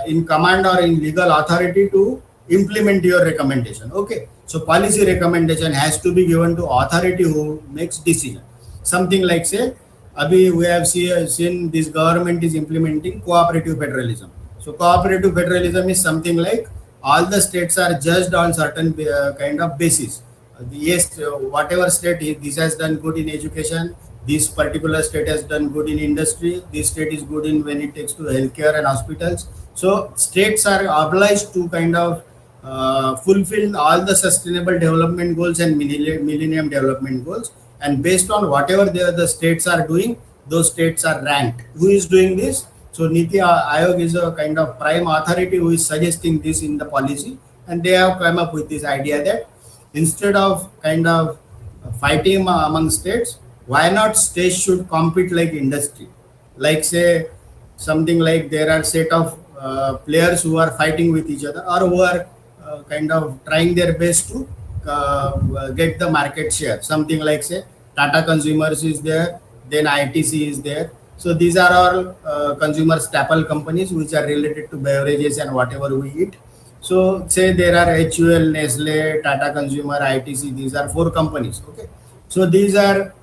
in command or in legal authority to implement your recommendation. Okay, so policy recommendation has to be given to authority who makes decision. Something like say, abhi we have seen this government is implementing cooperative federalism. So cooperative federalism is something like all the states are judged on certain kind of basis. Yes, whatever state this has done good in education, this particular state has done good in industry, this state is good in when it takes to healthcare and hospitals. So states are obliged to kind of fulfill all the sustainable development goals and millennium development goals, and based on whatever the states are doing, those states are ranked. Who is doing this? So Niti Aayog is a kind of prime authority who is suggesting this in the policy, and they have come up with this idea that instead of kind of fighting among states, why not states should compete like industry? Like say something like there are set of players who are fighting with each other or who are kind of trying their best to get the market share. Something like say Tata Consumers is there, then ITC is there. So these are all consumer staple companies which are related to beverages and whatever we eat. So say there are HUL, Nestle, Tata Consumer, ITC. These are 4 companies. Okay, so these are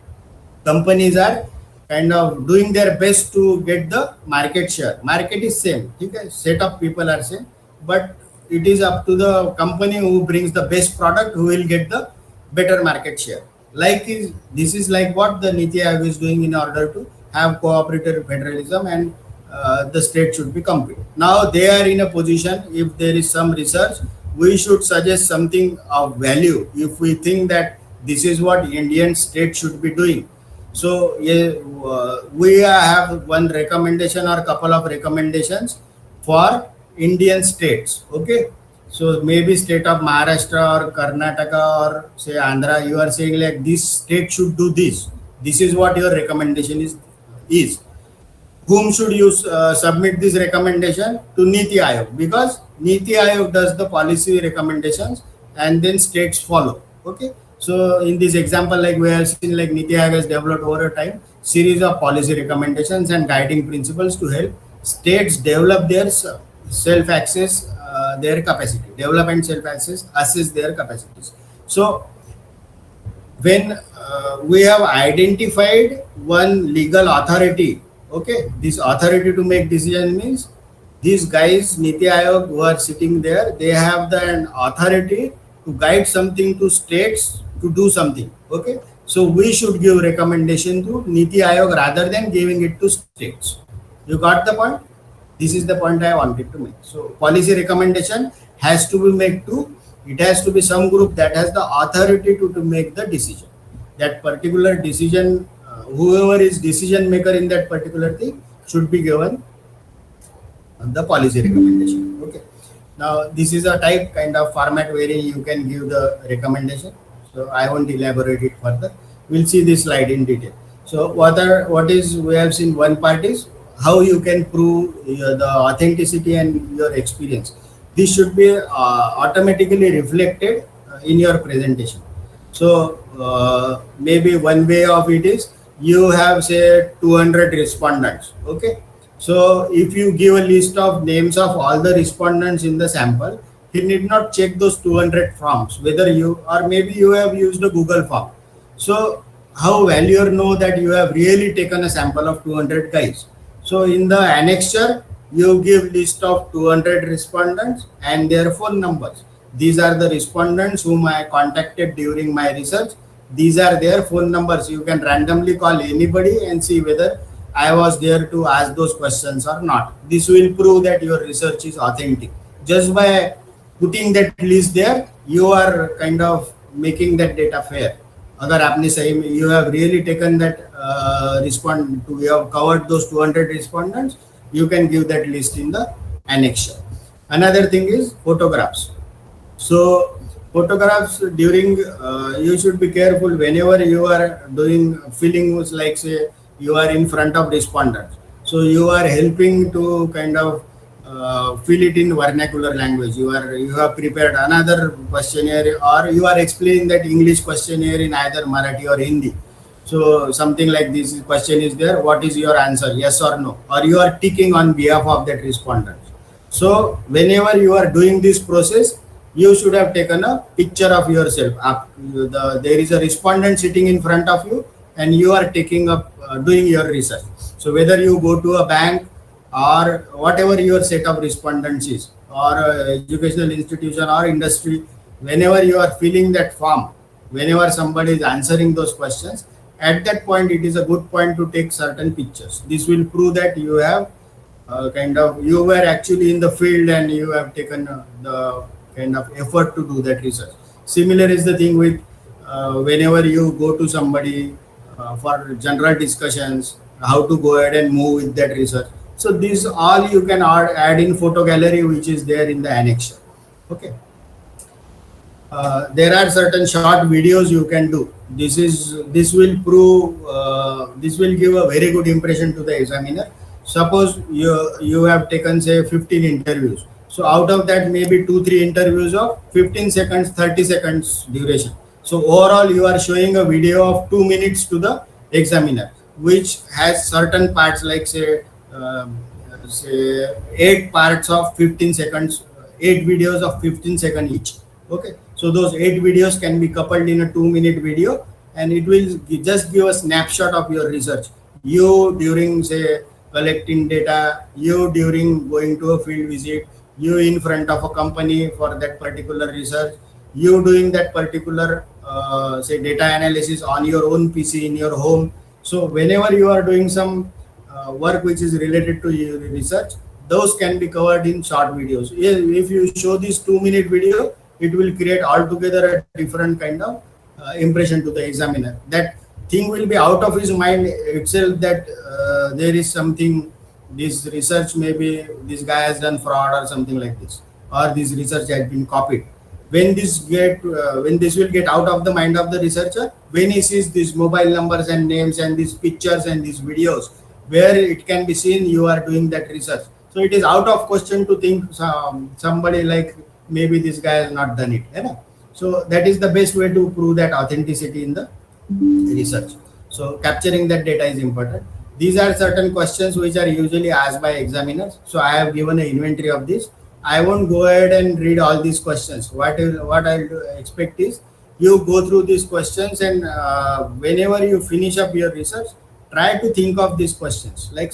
companies are kind of doing their best to get the market share. Market is same. Okay, set of people are same, but it is up to the company who brings the best product who will get the better market share. Like this is like what the Niti Aayog is doing in order to have cooperative federalism, and the state should be compete. Now they are in a position, if there is some research, we should suggest something of value if we think that this is what Indian state should be doing. So we have one recommendation or couple of recommendations for Indian states. Okay, so maybe state of Maharashtra or Karnataka or say Andhra, you are saying like this state should do this. This is what your recommendation is. Whom should you submit this recommendation to? Niti Aayog, because Niti Aayog does the policy recommendations and then states follow. Okay, so in this example, like we have seen, like Niti Aayog has developed over a time series of policy recommendations and guiding principles to help states develop their self-access, their capacity, develop and self-access, assess their capacities. So when we have identified one legal authority, okay, this authority to make decision means these guys, Niti Aayog, who are sitting there, they have the authority to guide something to states to do something. Okay, so we should give recommendation to Niti Aayog rather than giving it to states. You got the point? This is the point I wanted to make. So policy recommendation has to be made to, it has to be some group that has the authority to make the decision. That particular decision, whoever is decision maker in that particular thing should be given the policy recommendation. Okay. Now this is a type kind of format wherein you can give the recommendation. So I won't elaborate it further. We'll see this slide in detail. So what is we have seen, one part is how you can prove the authenticity and your experience. This should be automatically reflected in your presentation. So maybe one way of it is you have say 200 respondents. Okay, so if you give a list of names of all the respondents in the sample, he need not check those 200 forms whether you, or maybe you have used a Google form. So how valuer know that you have really taken a sample of 200 guys? So in the annexure, you give list of 200 respondents and their phone numbers. These are the respondents whom I contacted during my research. These are their phone numbers. You can randomly call anybody and see whether I was there to ask those questions or not. This will prove that your research is authentic. Just by putting that list there, you are kind of making that data fair. अगर आपने सही में you have really taken that you have covered those 200 respondents, you can give that list in the annexure. Another thing is photographs. So photographs during you should be careful whenever you are doing filling, like say you are in front of respondents. So you are helping to kind of fill it in vernacular language. You have prepared another questionnaire, or you are explaining that English questionnaire in either Marathi or Hindi. So something like this question is there. What is your answer? Yes or no? Or you are ticking on behalf of that respondent. So whenever you are doing this process, you should have taken a picture of yourself. There is a respondent sitting in front of you, and you are taking up doing your research. So whether you go to a bank or whatever your set of respondents is, or educational institution or industry, whenever you are filling that form, whenever somebody is answering those questions, at that point it is a good point to take certain pictures. This will prove that you have you were actually in the field, and you have taken the kind of effort to do that research. Similar is the thing with whenever you go to somebody for general discussions, how to go ahead and move with that research. So these all you can add in photo gallery, which is there in the annexure. Okay. There are certain short videos you can do. This will give a very good impression to the examiner. Suppose you have taken say 15 interviews. So out of that, maybe 2-3 interviews of 15 seconds, 30 seconds duration. So overall, you are showing a video of 2 minutes to the examiner, which has certain parts like say 8 parts of 15 seconds, 8 videos of 15 seconds each. Okay, so those 8 videos can be coupled in a 2-minute video, and it will just give a snapshot of your research. You during say collecting data, you during going to a field visit, you in front of a company for that particular research, you doing that particular say data analysis on your own PC in your home. So whenever you are doing some work which is related to your research, those can be covered in short videos. If you show this 2-minute video, it will create altogether a different kind of impression to the examiner. That thing will be out of his mind itself, that there is something, this research, maybe this guy has done fraud or something like this, or this research has been copied. When this will get out of the mind of the researcher, when he sees these mobile numbers and names and these pictures and these videos, where it can be seen you are doing that research. So it is out of question to think somebody like maybe this guy has not done it. You know? So that is the best way to prove that authenticity in the research. So capturing that data is important. These are certain questions which are usually asked by examiners. So I have given an inventory of this. I won't go ahead and read all these questions. What I'll expect is you go through these questions, and whenever you finish up your research, try to think of these questions. Like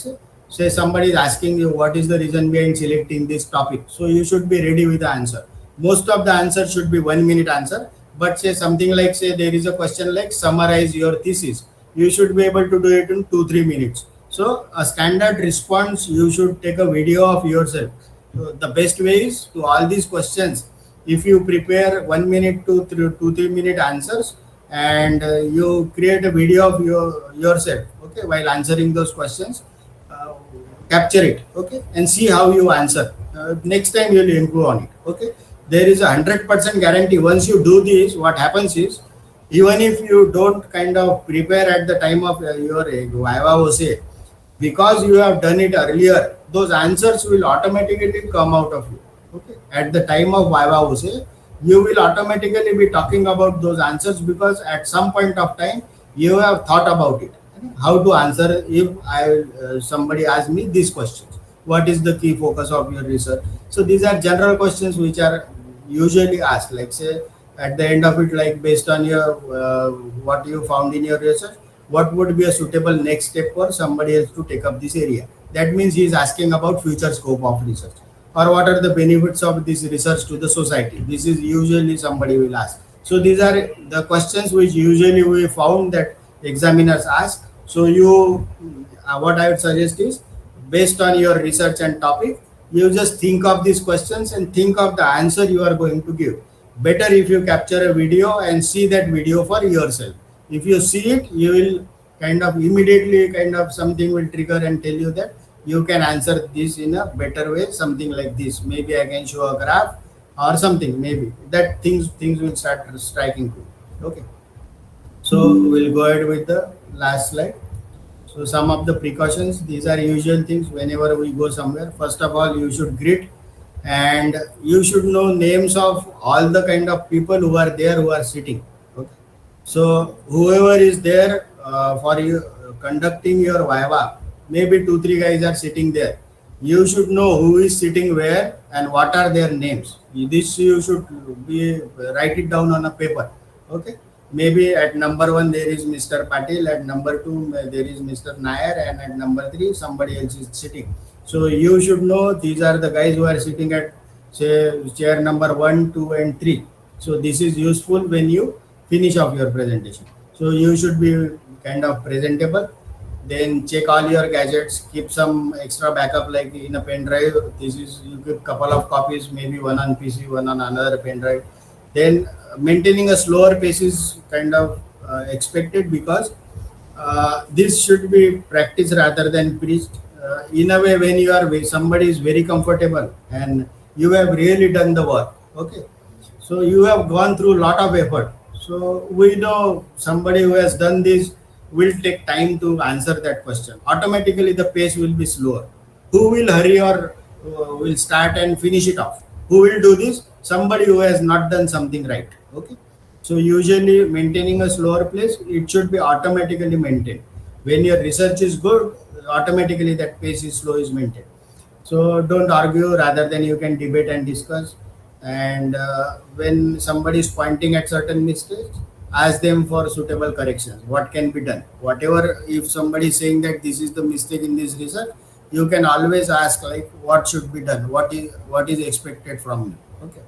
say somebody is asking you what is the reason behind selecting this topic. So you should be ready with the answer. Most of the answer should be 1-minute answer. But say something like, say there is a question like summarize your thesis. You should be able to do it in 2-3 minutes. So a standard response, you should take a video of yourself. So the best way is to all these questions, if you prepare 1 minute to 2-3 minute answers, and you create a video of yourself, okay, while answering those questions, capture it, okay, and see how you answer. Next time you will improve on it, okay. There is a 100% guarantee. Once you do this, what happens is, even if you don't kind of prepare at the time of your Viva say, because you have done it earlier, those answers will automatically come out of you. Okay, at the time of Viva say, you will automatically be talking about those answers, because at some point of time you have thought about it, how to answer if somebody asks me these questions. What is the key focus of your research? So these are general questions which are usually asked, like say at the end of it, like based on your what you found in your research, what would be a suitable next step for somebody else to take up this area. That means he is asking about future scope of research, or what are the benefits of this research to the society. This is usually somebody will ask. So these are the questions which usually we found that examiners ask. So you what I would suggest is, based on your research and topic, you just think of these questions and think of the answer you are going to give. Better if you capture a video and see that video for yourself. If you see it, you will kind of immediately something will trigger and tell you that you can answer this in a better way, something like this. Maybe I can show a graph or something, maybe that things will start striking to you. Okay. So we'll go ahead with the last slide. So some of the precautions, these are usual things whenever we go somewhere. First of all, you should greet, and you should know names of all the kind of people who are there, who are sitting. Okay. So whoever is there for you conducting your viva, maybe 2 3 guys are sitting there. You should know who is sitting where and what are their names. This you should be write it down on a paper. Okay. Maybe at number 1 there is Mr. Patil, at number 2 there is Mr. Nair, and at number 3 somebody else is sitting. So you should know these are the guys who are sitting at, say, chair number 1, 2, and 3. So this is useful when you finish off your presentation. So you should be kind of presentable. Then check all your gadgets, keep some extra backup like in a pen drive. This is, you keep couple of copies, maybe one on PC, one on another pen drive. Then maintaining a slower pace is kind of expected, because this should be practiced rather than preached. In a way, when you are somebody is very comfortable and you have really done the work, okay, so you have gone through a lot of effort. So we know somebody who has done this will take time to answer that question. Automatically the pace will be slower. Who will hurry or will start and finish it off? Who will do this? Somebody who has not done something right. Okay. So usually maintaining a slower pace, it should be automatically maintained. When your research is good, automatically that pace is slow is maintained. So don't argue, rather than you can debate and discuss. And when somebody is pointing at certain mistakes, ask them for suitable corrections. What can be done? Whatever, if somebody is saying that this is the mistake in this research, you can always ask like what should be done, what is expected from me. Okay.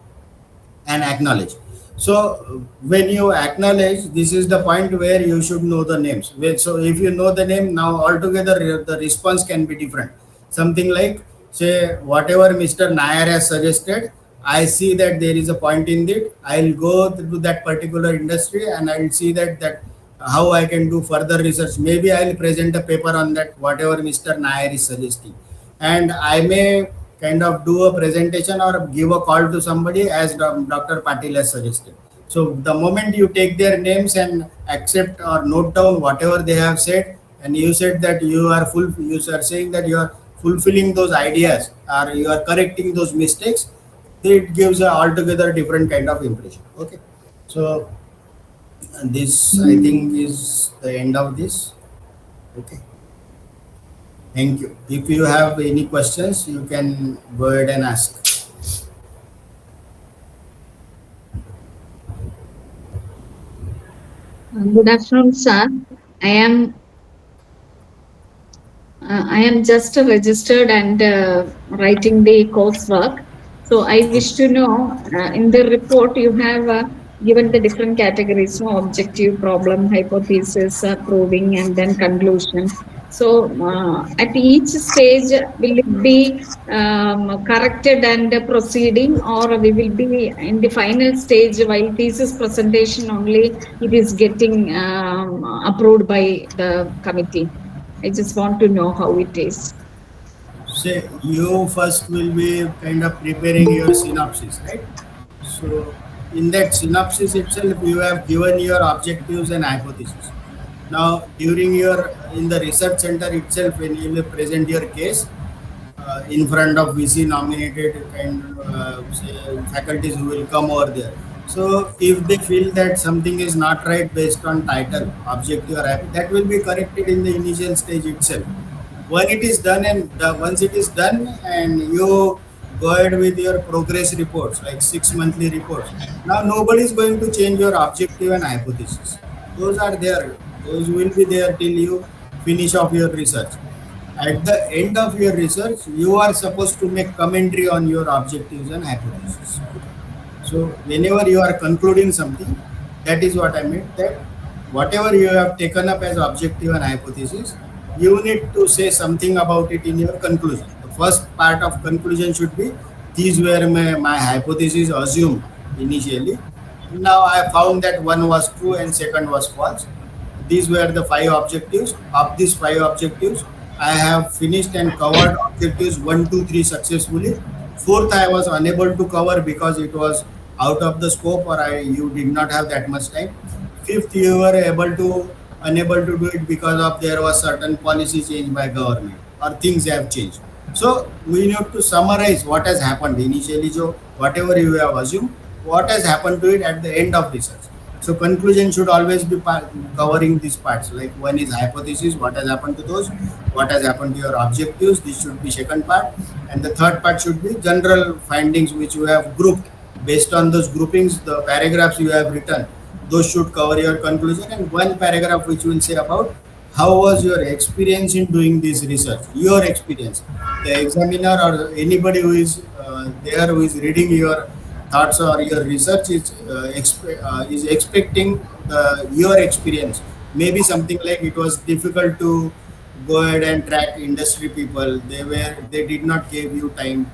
And acknowledge. So when you acknowledge, this is the point where you should know the names. So if you know the name, now altogether the response can be different. Something like, say, whatever Mr. Nair has suggested, I see that there is a point in it. I'll go to that particular industry and I'll see that how I can do further research. Maybe I'll present a paper on that, whatever Mr. Nair is suggesting. And I may kind of do a presentation or give a call to somebody as Dr. Patil has suggested. So the moment you take their names and accept or note down whatever they have said, and you said that you are saying that you are fulfilling those ideas or you are correcting those mistakes, it gives a altogether different kind of impression. Okay. So this I think is the end of this. Okay. Thank you. If you have any questions, you can go ahead and ask. Good afternoon, sir. I am just registered and writing the coursework. So I wish to know, in the report you have given the different categories, no, objective, problem, hypothesis, proving, and then conclusion. So at each stage, will it be corrected and proceeding, or we will be in the final stage while thesis presentation only it is getting approved by the committee? I just want to know how it is. Say you first will be kind of preparing your synopsis, right? So in that synopsis itself, you have given your objectives and hypothesis. Now during in the research center itself, when you will present your case in front of VC nominated kind say faculties who will come over there. So if they feel that something is not right based on title, objective or hypothesis, that will be corrected in the initial stage itself. When it is done once it is done and you go ahead with your progress reports, like 6 monthly reports, now nobody is going to change your objective and hypothesis. Those are there. Those will be there till you finish off your research. At the end of your research, you are supposed to make commentary on your objectives and hypotheses. So whenever you are concluding something, that is what I meant, that whatever you have taken up as objective and hypothesis, you need to say something about it in your conclusion. The first part of conclusion should be, these were my hypotheses assumed initially. Now I found that one was true and second was false. These were the 5 objectives. Of these 5 objectives, I have finished and covered objectives 1, 2, 3 successfully. Fourth, I was unable to cover because it was out of the scope or you did not have that much time. Fifth, you were able to unable to do it because of there was certain policy change by government or things have changed. So we need to summarize what has happened initially. So whatever you have assumed, what has happened to it at the end of research. So conclusion should always be covering these parts. Like one is hypothesis, what has happened to those, what has happened to your objectives. This should be second part, and the third part should be general findings which you have grouped. Based on those groupings, the paragraphs you have written, those should cover your conclusion, and one paragraph which will say about how was your experience in doing this research, your experience. The examiner or anybody who is there who is reading your thoughts or your research is expecting your experience. Maybe something like it was difficult to go ahead and track industry people. They did not give you time,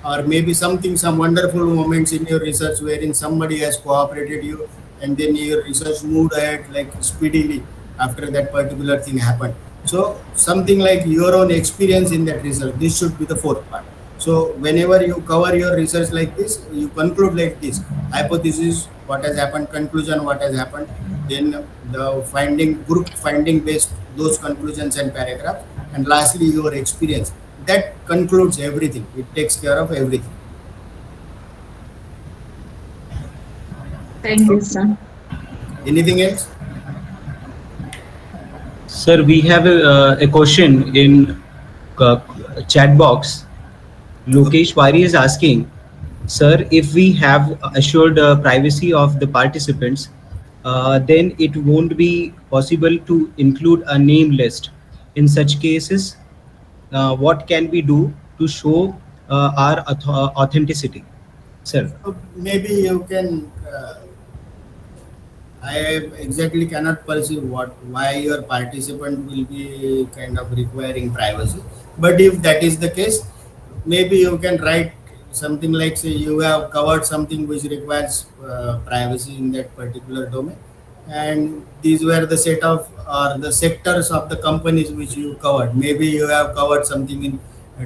or maybe something, some wonderful moments in your research wherein somebody has cooperated you, and then your research moved ahead like speedily after that particular thing happened. So something like your own experience in that research, this should be the fourth part. So whenever you cover your research like this, you conclude like this: hypothesis, what has happened; conclusion, what has happened; then the finding, group finding based those conclusions and paragraph, and lastly your experience. That concludes everything. It takes care of everything. Thank you, sir. Anything else? Sir, we have a question in chat box. Lokesh Wari is asking, sir, if we have assured privacy of the participants, then it won't be possible to include a name list. In such cases, what can we do to show our authenticity? Sir. So maybe you can. I exactly cannot perceive why your participant will be kind of requiring privacy. But if that is the case, maybe you can write something like, say you have covered something which requires privacy in that particular domain, and these were the set of or the sectors of the companies which you covered. Maybe you have covered something in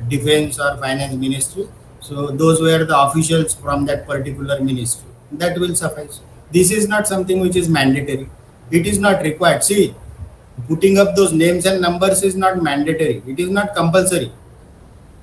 defense or finance ministry, so those were the officials from that particular ministry. That will suffice. This is not something which is mandatory. It is not required. See, putting up those names and numbers is not mandatory. It is not compulsory.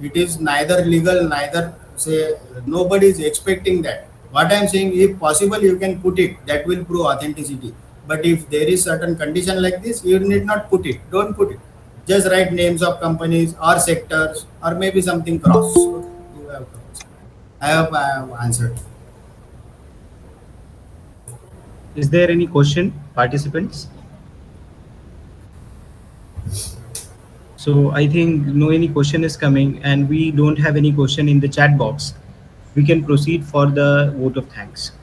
It is neither legal, neither, say, nobody is expecting that. What I am saying, if possible, you can put it. That will prove authenticity. But if there is certain condition like this, you need not put it. Don't put it. Just write names of companies or sectors or maybe something cross. So you have, I hope I have answered. Is there any question, participants? So I think no any question is coming, and we don't have any question in the chat box. We can proceed for the vote of thanks.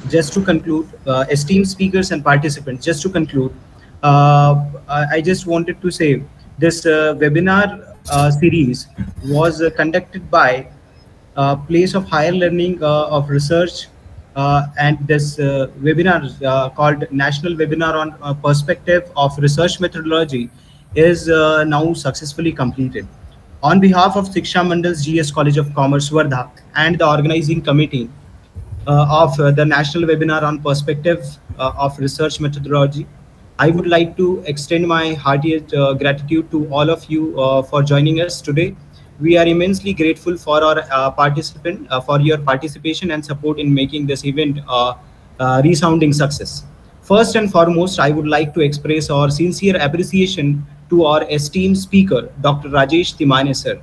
Just to conclude, esteemed speakers and participants, just to conclude, I just wanted to say this webinar series was conducted by place of higher learning of research, and this webinar called National Webinar on Perspective of Research Methodology is now successfully completed. On behalf of Shiksha Mandal's GS College of Commerce, Wardha, and the organizing committee of the National Webinar on Perspective of Research Methodology, I would like to extend my heartiest gratitude to all of you for joining us today. We are immensely grateful for our for your participation and support in making this event resounding success. First and foremost, I would like to express our sincere appreciation to our esteemed speaker, Dr. Rajesh Timane sir,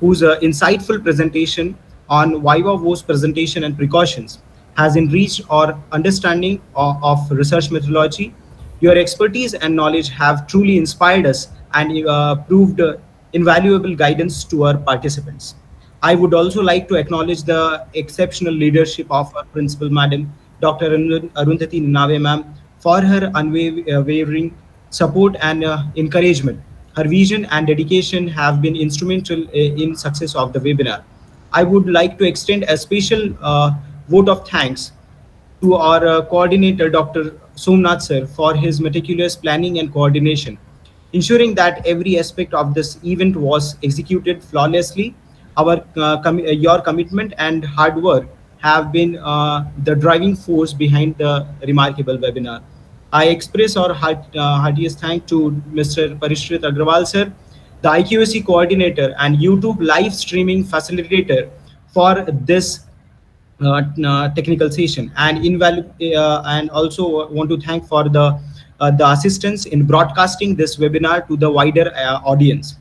whose insightful presentation on Viva Voce presentation and precautions has enriched our understanding of research methodology. Your expertise and knowledge have truly inspired us and proved invaluable guidance to our participants. I would also like to acknowledge the exceptional leadership of our principal madam, Dr. Arundhati Nave ma'am, for her unwavering support and encouragement. Her vision and dedication have been instrumental in success of the webinar. I would like to extend a special vote of thanks to our coordinator, Dr. Somnath sir, for his meticulous planning and coordination, ensuring that every aspect of this event was executed flawlessly. Your commitment and hard work have been the driving force behind the remarkable webinar. I express our heartiest thanks to Mr. Parishrit Agrawal sir, the IQAC coordinator and YouTube live streaming facilitator for this technical session, and and also want to thank for the assistance in broadcasting this webinar to the wider audience.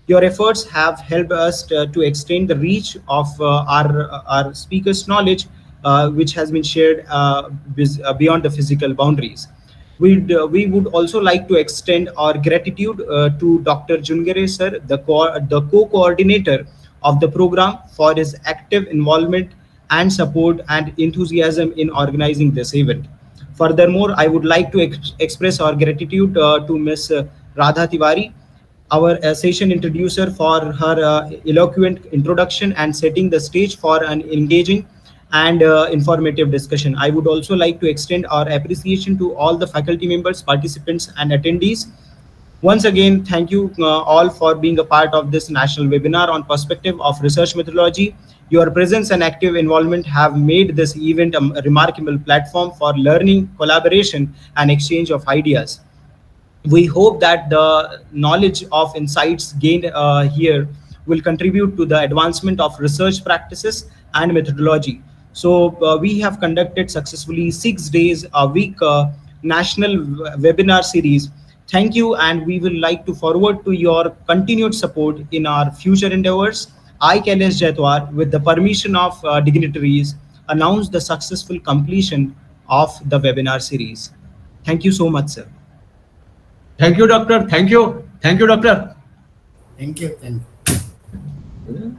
Your efforts have helped us to extend the reach of our speakers' knowledge, which has been shared beyond the physical boundaries. We would also like to extend our gratitude to Dr. Jungere sir, the co-coordinator of the program, for his active involvement and support and enthusiasm in organizing this event. Furthermore, I would like to express our gratitude to Ms. Radha Tiwari, our session introducer, for her eloquent introduction and setting the stage for an engaging and informative discussion. I would also like to extend our appreciation to all the faculty members, participants, and attendees. Once again, thank you all for being a part of this national webinar on perspective of research methodology. Your presence and active involvement have made this event a remarkable platform for learning, collaboration, and exchange of ideas. We hope that the knowledge of insights gained here will contribute to the advancement of research practices and methodology. So we have conducted successfully 6 days a week national webinar series. Thank you, and we will like to forward to your continued support in our future endeavors. I, Kailash Jaitwar, with the permission of dignitaries, announce the successful completion of the webinar series. Thank you so much, sir. Thank you, doctor. Thank you. Thank you, doctor. Thank you. Thank you.